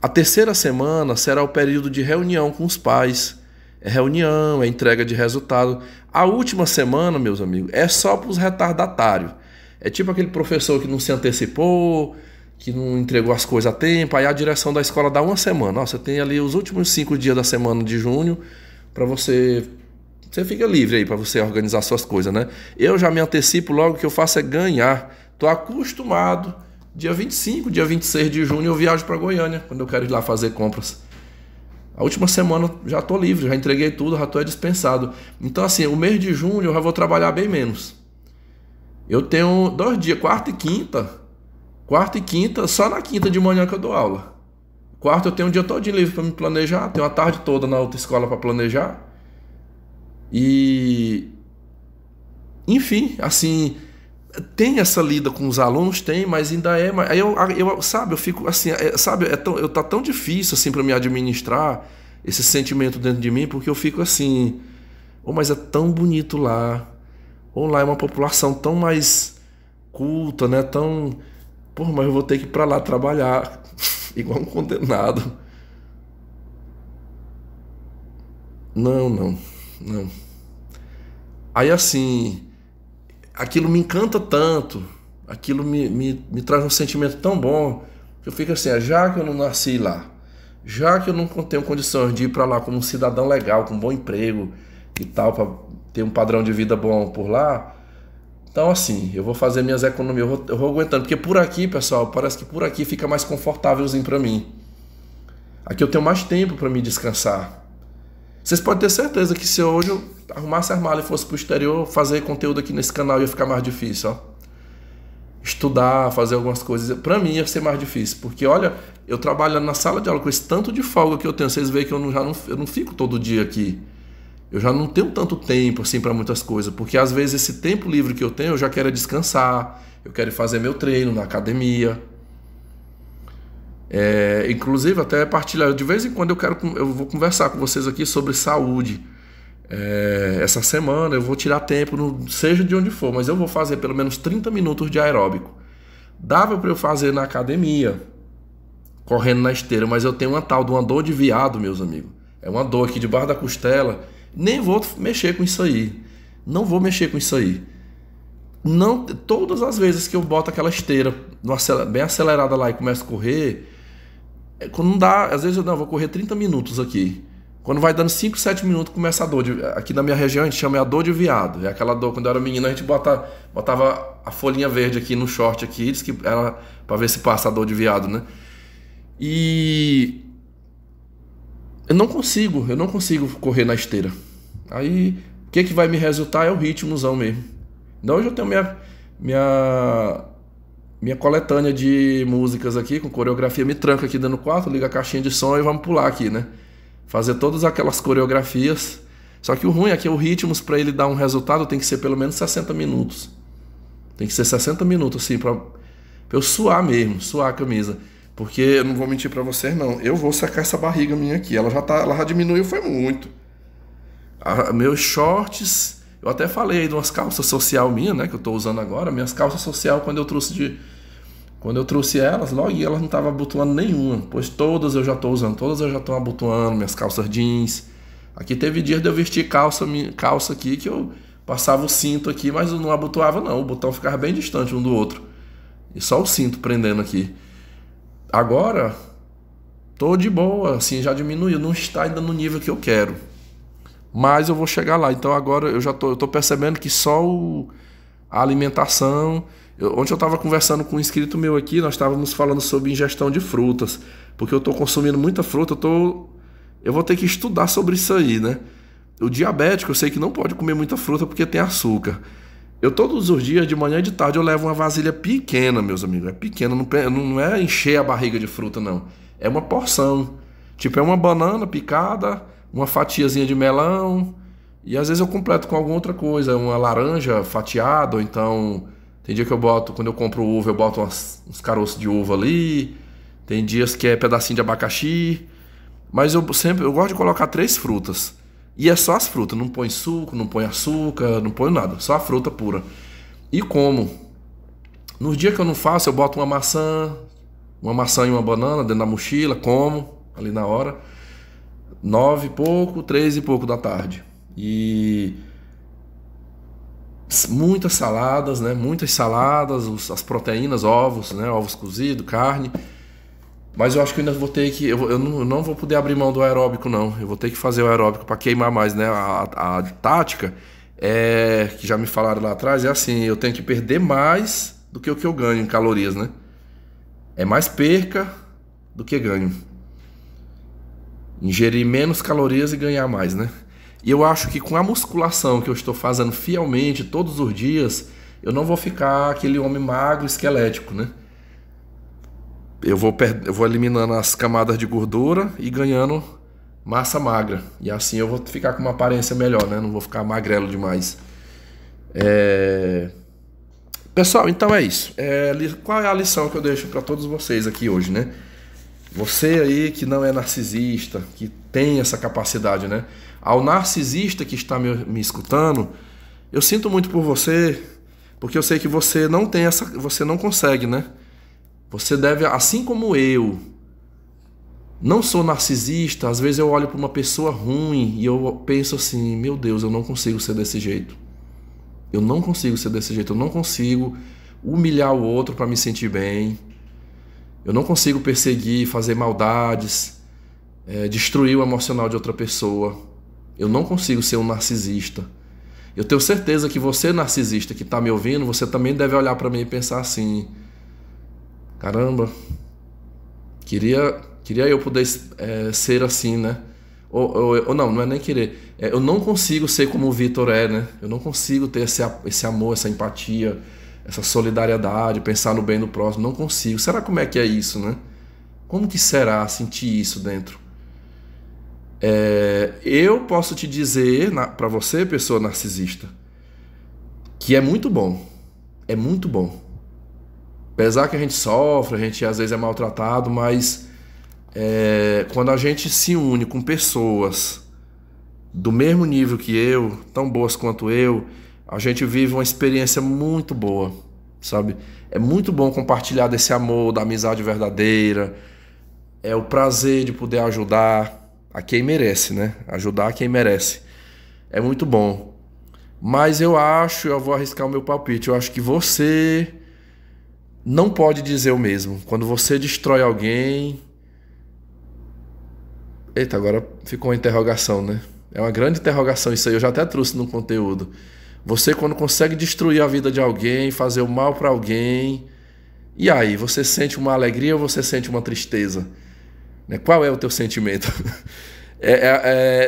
A terceira semana será o período de reunião com os pais. É reunião, é entrega de resultado. A última semana, meus amigos, é só para os retardatários. É tipo aquele professor que não se antecipou, que não entregou as coisas a tempo, aí a direção da escola dá uma semana. Ó, você tem ali os últimos 5 dias da semana de junho para você... Você fica livre aí para você organizar suas coisas, né? Eu já me antecipo logo, o que eu faço é ganhar. Tô acostumado. Dia 25, dia 26 de junho eu viajo para Goiânia, quando eu quero ir lá fazer compras. A última semana já tô livre, já entreguei tudo, já tô dispensado. Então assim, o mês de junho eu já vou trabalhar bem menos. Eu tenho 2 dias, quarta e quinta, só na quinta de manhã que eu dou aula. Quarta eu tenho um dia todo livre para me planejar, tenho a tarde toda na outra escola para planejar. E enfim, assim, tem essa lida com os alunos, tem, mas ainda é, aí sabe, eu fico assim, sabe, tá tão difícil assim para me administrar esse sentimento dentro de mim, porque eu fico assim, oh, mas é tão bonito lá. Ou lá é uma população tão mais culta, né? Tão, pô, mas eu vou ter que ir para lá trabalhar igual um condenado. Não, não, não. Aí assim, aquilo me encanta tanto, aquilo me traz um sentimento tão bom, que eu fico assim, já que eu não nasci lá, já que eu não tenho condições de ir para lá como um cidadão legal, com um bom emprego e tal, para ter um padrão de vida bom por lá, então assim, eu vou fazer minhas economias, eu vou aguentando, porque por aqui, pessoal, parece que por aqui fica mais confortávelzinho para mim. Aqui eu tenho mais tempo para me descansar. Vocês podem ter certeza que se hoje eu arrumasse as malas e fosse pro exterior, fazer conteúdo aqui nesse canal ia ficar mais difícil, ó. Estudar, fazer algumas coisas, pra mim ia ser mais difícil, porque olha, eu trabalhando na sala de aula com esse tanto de folga que eu tenho, vocês veem que eu não fico todo dia aqui. Eu já não tenho tanto tempo assim para muitas coisas, porque às vezes esse tempo livre que eu tenho, eu já quero descansar, eu quero fazer meu treino na academia. Inclusive até partilhar, de vez em quando eu vou conversar com vocês aqui sobre saúde. Essa semana eu vou tirar tempo, seja de onde for, mas eu vou fazer pelo menos 30 minutos de aeróbico. Dava para eu fazer na academia, correndo na esteira, mas eu tenho uma tal de uma dor de viado, meus amigos. É uma dor aqui debaixo da costela. Nem vou mexer com isso aí. Não vou mexer com isso aí. Não, todas as vezes que eu boto aquela esteira bem acelerada lá e começo a correr, quando não dá, às vezes eu vou correr 30 minutos aqui. Quando vai dando 5, 7 minutos, começa a dor. Aqui na minha região a gente chama a dor de viado. É aquela dor, quando eu era menino, a gente botava a folhinha verde aqui no short aqui, diz que era pra ver se passa a dor de viado, né? E eu não consigo correr na esteira. Aí, o que vai me resultar é o ritmozão mesmo. Então hoje eu tenho minha coletânea de músicas aqui, com coreografia, me tranca aqui dentro do quarto, liga a caixinha de som e vamos pular aqui, né? Fazer todas aquelas coreografias. Só que o ruim é que o ritmo, para ele dar um resultado, tem que ser pelo menos 60 minutos. Tem que ser 60 minutos, assim, pra eu suar mesmo, suar a camisa. Porque eu não vou mentir pra vocês, não. Eu vou sacar essa barriga minha aqui. Ela já diminuiu, foi muito. Meus shorts, eu até falei aí de umas calças social minha, né, que eu tô usando agora. Minhas calças social, quando eu trouxe elas, logo elas não estavam abotoando nenhuma. Pois todas eu já tô usando, todas eu já tô abotoando, minhas calças jeans. Aqui teve dias de eu vestir calça aqui, que eu passava o cinto aqui, mas eu não abotoava não. O botão ficava bem distante um do outro. E só o cinto prendendo aqui. Agora, tô de boa, assim, já diminuiu, não está ainda no nível que eu quero. Mas eu vou chegar lá. Então agora eu tô percebendo que só a alimentação... Ontem eu estava conversando com um inscrito meu aqui, nós estávamos falando sobre ingestão de frutas, porque eu estou consumindo muita fruta, eu vou ter que estudar sobre isso aí, né? O diabético, eu sei que não pode comer muita fruta porque tem açúcar. Eu todos os dias, de manhã e de tarde, eu levo uma vasilha pequena, meus amigos. É pequena, não é encher a barriga de fruta, não. É uma porção. Tipo, é uma banana picada, uma fatiazinha de melão, e às vezes eu completo com alguma outra coisa, uma laranja fatiada, ou então... Tem dia que quando eu compro uva, eu boto uns caroços de uva ali. Tem dias que é pedacinho de abacaxi. Mas eu gosto de colocar 3 frutas. E é só as frutas, não põe suco, não põe açúcar, não põe nada, só a fruta pura. E como? Nos dias que eu não faço, eu boto uma maçã e uma banana dentro da mochila, como ali na hora. 9 e pouco, 3 e pouco da tarde. E muitas saladas, né? Muitas saladas, as proteínas, ovos, né? Ovos cozidos, carne. Mas eu acho que eu ainda vou ter que... Eu não vou poder abrir mão do aeróbico, não. Eu vou ter que fazer o aeróbico para queimar mais, né? A tática que já me falaram lá atrás, é assim, eu tenho que perder mais do que o que eu ganho em calorias, né? É mais perca do que ganho. Ingerir menos calorias e ganhar mais, né? E eu acho que com a musculação que eu estou fazendo fielmente todos os dias, eu não vou ficar aquele homem magro, esquelético, né? Eu vou eliminando as camadas de gordura e ganhando massa magra. E assim eu vou ficar com uma aparência melhor, né? Não vou ficar magrelo demais. Pessoal, então é isso. Qual é a lição que eu deixo para todos vocês aqui hoje, né? Você aí que não é narcisista, que tem essa capacidade, né? Ao narcisista que está me escutando, eu sinto muito por você, porque eu sei que você não tem você não consegue, né? Você deve, assim como eu, não sou narcisista, às vezes eu olho para uma pessoa ruim e eu penso assim, meu Deus, eu não consigo ser desse jeito. Eu não consigo ser desse jeito, eu não consigo humilhar o outro para me sentir bem. Eu não consigo perseguir, fazer maldades, destruir o emocional de outra pessoa. Eu não consigo ser um narcisista. Eu tenho certeza que você, narcisista, que está me ouvindo, você também deve olhar para mim e pensar assim, caramba, queria eu poder ser assim, né? Ou não é nem querer. Eu não consigo ser como o Vitor é, né? Eu não consigo ter esse amor, essa empatia, essa solidariedade, pensar no bem do próximo. Não consigo. Será como é que é isso, né? Como que será sentir isso dentro? Eu posso te dizer, para você, pessoa narcisista, que é muito bom. É muito bom. Apesar que a gente sofre, a gente às vezes é maltratado, mas quando a gente se une com pessoas do mesmo nível que eu, tão boas quanto eu, a gente vive uma experiência muito boa, sabe? É muito bom compartilhar desse amor, da amizade verdadeira, é o prazer de poder ajudar a quem merece, né? Ajudar a quem merece. É muito bom. Mas eu vou arriscar o meu palpite, eu acho que você não pode dizer o mesmo. Quando você destrói alguém... Eita, agora ficou uma interrogação, né? É uma grande interrogação isso aí, eu já até trouxe no conteúdo. Você quando consegue destruir a vida de alguém, fazer o mal para alguém, e aí, você sente uma alegria ou você sente uma tristeza? Qual é o teu sentimento?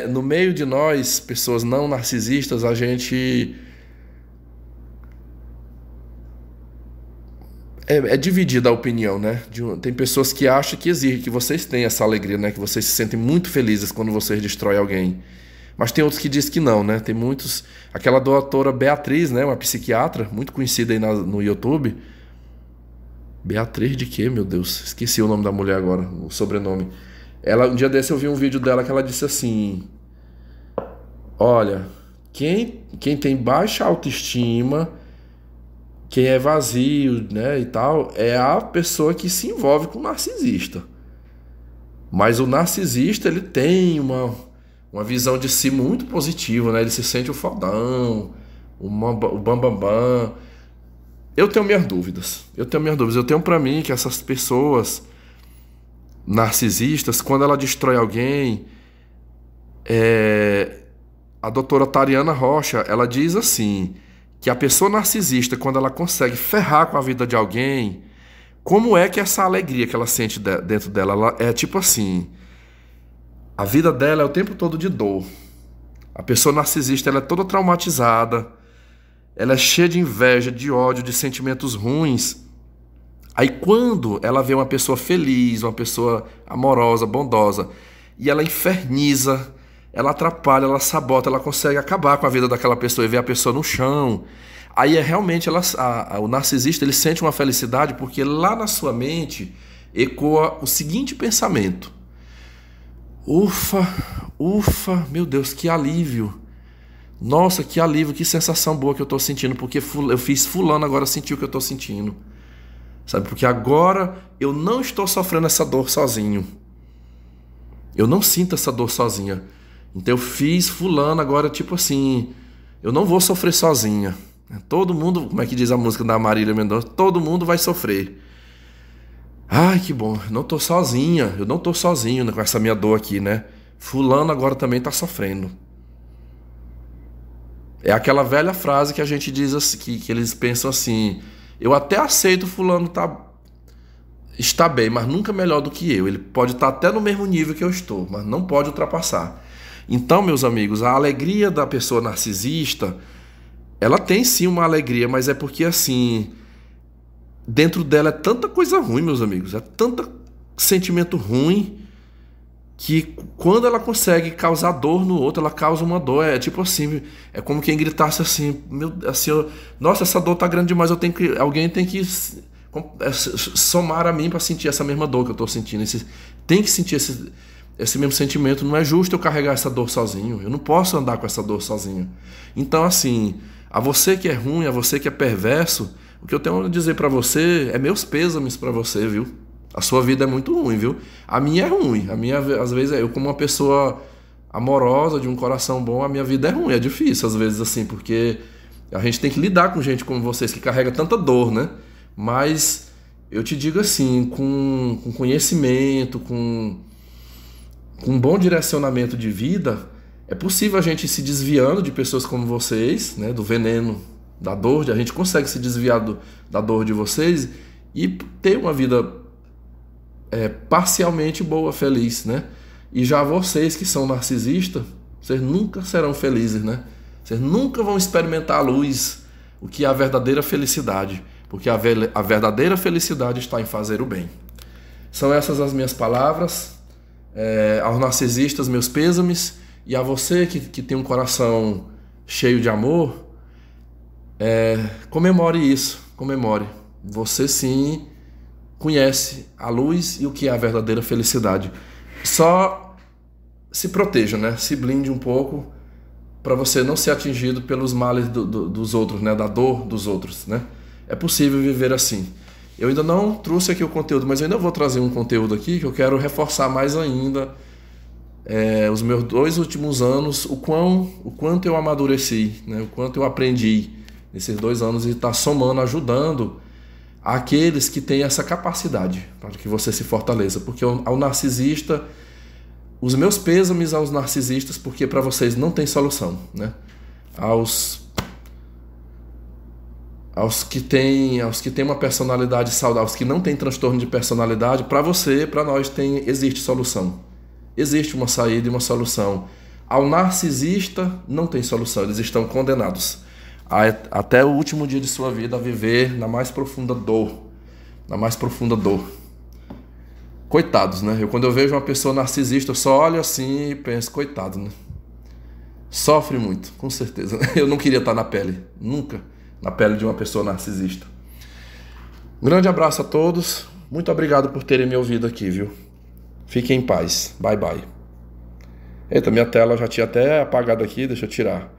No meio de nós, pessoas não narcisistas, a gente... É dividida a opinião, né? Tem pessoas que acham que existe, que vocês têm essa alegria, né? Que vocês se sentem muito felizes quando vocês destroem alguém. Mas tem outros que dizem que não, né? Tem muitos... Aquela doutora Beatriz, né? Uma psiquiatra, muito conhecida aí no YouTube. Beatriz de quê, meu Deus? Esqueci o nome da mulher agora, o sobrenome. Um dia desse eu vi um vídeo dela que ela disse assim... Olha, quem tem baixa autoestima... Quem é vazio, né, e tal, é a pessoa que se envolve com o narcisista. Mas o narcisista, ele tem uma visão de si muito positiva, né? Ele se sente o fodão, o bambambam. Eu tenho minhas dúvidas. Eu tenho pra mim que essas pessoas narcisistas, quando ela destrói alguém, a doutora Tariana Rocha, ela diz assim... que a pessoa narcisista, quando ela consegue ferrar com a vida de alguém, como é que essa alegria que ela sente dentro dela, ela é tipo assim, a vida dela é o tempo todo de dor. A pessoa narcisista, ela é toda traumatizada, ela é cheia de inveja, de ódio, de sentimentos ruins. Aí quando ela vê uma pessoa feliz, uma pessoa amorosa, bondosa, e ela inferniza, ela atrapalha, ela sabota, ela consegue acabar com a vida daquela pessoa e ver a pessoa no chão. Aí realmente o narcisista, ele sente uma felicidade porque lá na sua mente ecoa o seguinte pensamento: ufa, meu Deus, que alívio. Nossa, que alívio, que sensação boa que eu tô sentindo, porque eu fiz fulano agora sentir o que eu tô sentindo. Sabe, porque agora eu não estou sofrendo essa dor sozinho. Eu não sinto essa dor sozinha. Então eu fiz fulano, agora tipo assim, eu não vou sofrer sozinha. Todo mundo, como é que diz a música da Marília Mendonça? Todo mundo vai sofrer. Ai, que bom, eu não tô sozinha, eu não tô sozinho com essa minha dor aqui, né? Fulano agora também tá sofrendo. É aquela velha frase que a gente diz assim, que eles pensam assim, eu até aceito fulano está bem, mas nunca melhor do que eu. Ele pode estar até no mesmo nível que eu estou, mas não pode ultrapassar. Então, meus amigos, a alegria da pessoa narcisista, ela tem sim uma alegria, mas é porque assim, dentro dela é tanta coisa ruim, meus amigos, é tanto sentimento ruim que quando ela consegue causar dor no outro, ela causa uma dor. É tipo assim, é como quem gritasse assim, assim, nossa, essa dor tá grande demais, alguém tem que somar a mim para sentir essa mesma dor que eu tô sentindo. Tem que sentir esse mesmo sentimento. Não é justo eu carregar essa dor sozinho. Eu não posso andar com essa dor sozinho. Então, assim, a você que é ruim, a você que é perverso, o que eu tenho a dizer para você é meus pêsames para você, viu? A sua vida é muito ruim, viu? A minha é ruim. A minha, às vezes, eu como uma pessoa amorosa, de um coração bom, a minha vida é ruim. É difícil, às vezes, assim, porque a gente tem que lidar com gente como vocês, que carrega tanta dor, né? Mas eu te digo assim, com conhecimento, com um bom direcionamento de vida, é possível a gente ir se desviando de pessoas como vocês, né? Do veneno, da dor, a gente consegue se desviar da dor de vocês e ter uma vida parcialmente boa, feliz, né? E já vocês que são narcisistas, vocês nunca serão felizes, né? Vocês nunca vão experimentar a luz, o que é a verdadeira felicidade, porque a verdadeira felicidade está em fazer o bem. São essas as minhas palavras. Aos narcisistas, meus pêsames, e a você que tem um coração cheio de amor, comemore isso, comemore. Você sim conhece a luz e o que é a verdadeira felicidade. Só se proteja, né? Se blinde um pouco para você não ser atingido pelos males dos outros, né? Da dor dos outros, né? É possível viver assim. Eu ainda não trouxe aqui o conteúdo, mas eu ainda vou trazer um conteúdo aqui que eu quero reforçar mais ainda os meus 2 últimos anos, o quanto eu amadureci, né? O quanto eu aprendi nesses 2 anos e está somando, ajudando aqueles que têm essa capacidade para que você se fortaleça. Porque ao narcisista, os meus pêsames aos narcisistas, porque para vocês não tem solução, né? Aos que têm uma personalidade saudável, aos que não têm transtorno de personalidade, para você, para nós, existe solução. Existe uma saída e uma solução. Ao narcisista, não tem solução, eles estão condenados até o último dia de sua vida a viver na mais profunda dor. Na mais profunda dor. Coitados, né? Quando eu vejo uma pessoa narcisista, eu só olho assim e penso, coitado, né? Sofre muito, com certeza. Eu não queria estar na pele, nunca, na pele de uma pessoa narcisista. Um grande abraço a todos. Muito obrigado por terem me ouvido aqui, viu? Fiquem em paz. Bye, bye. Eita, minha tela já tinha até apagado aqui, deixa eu tirar.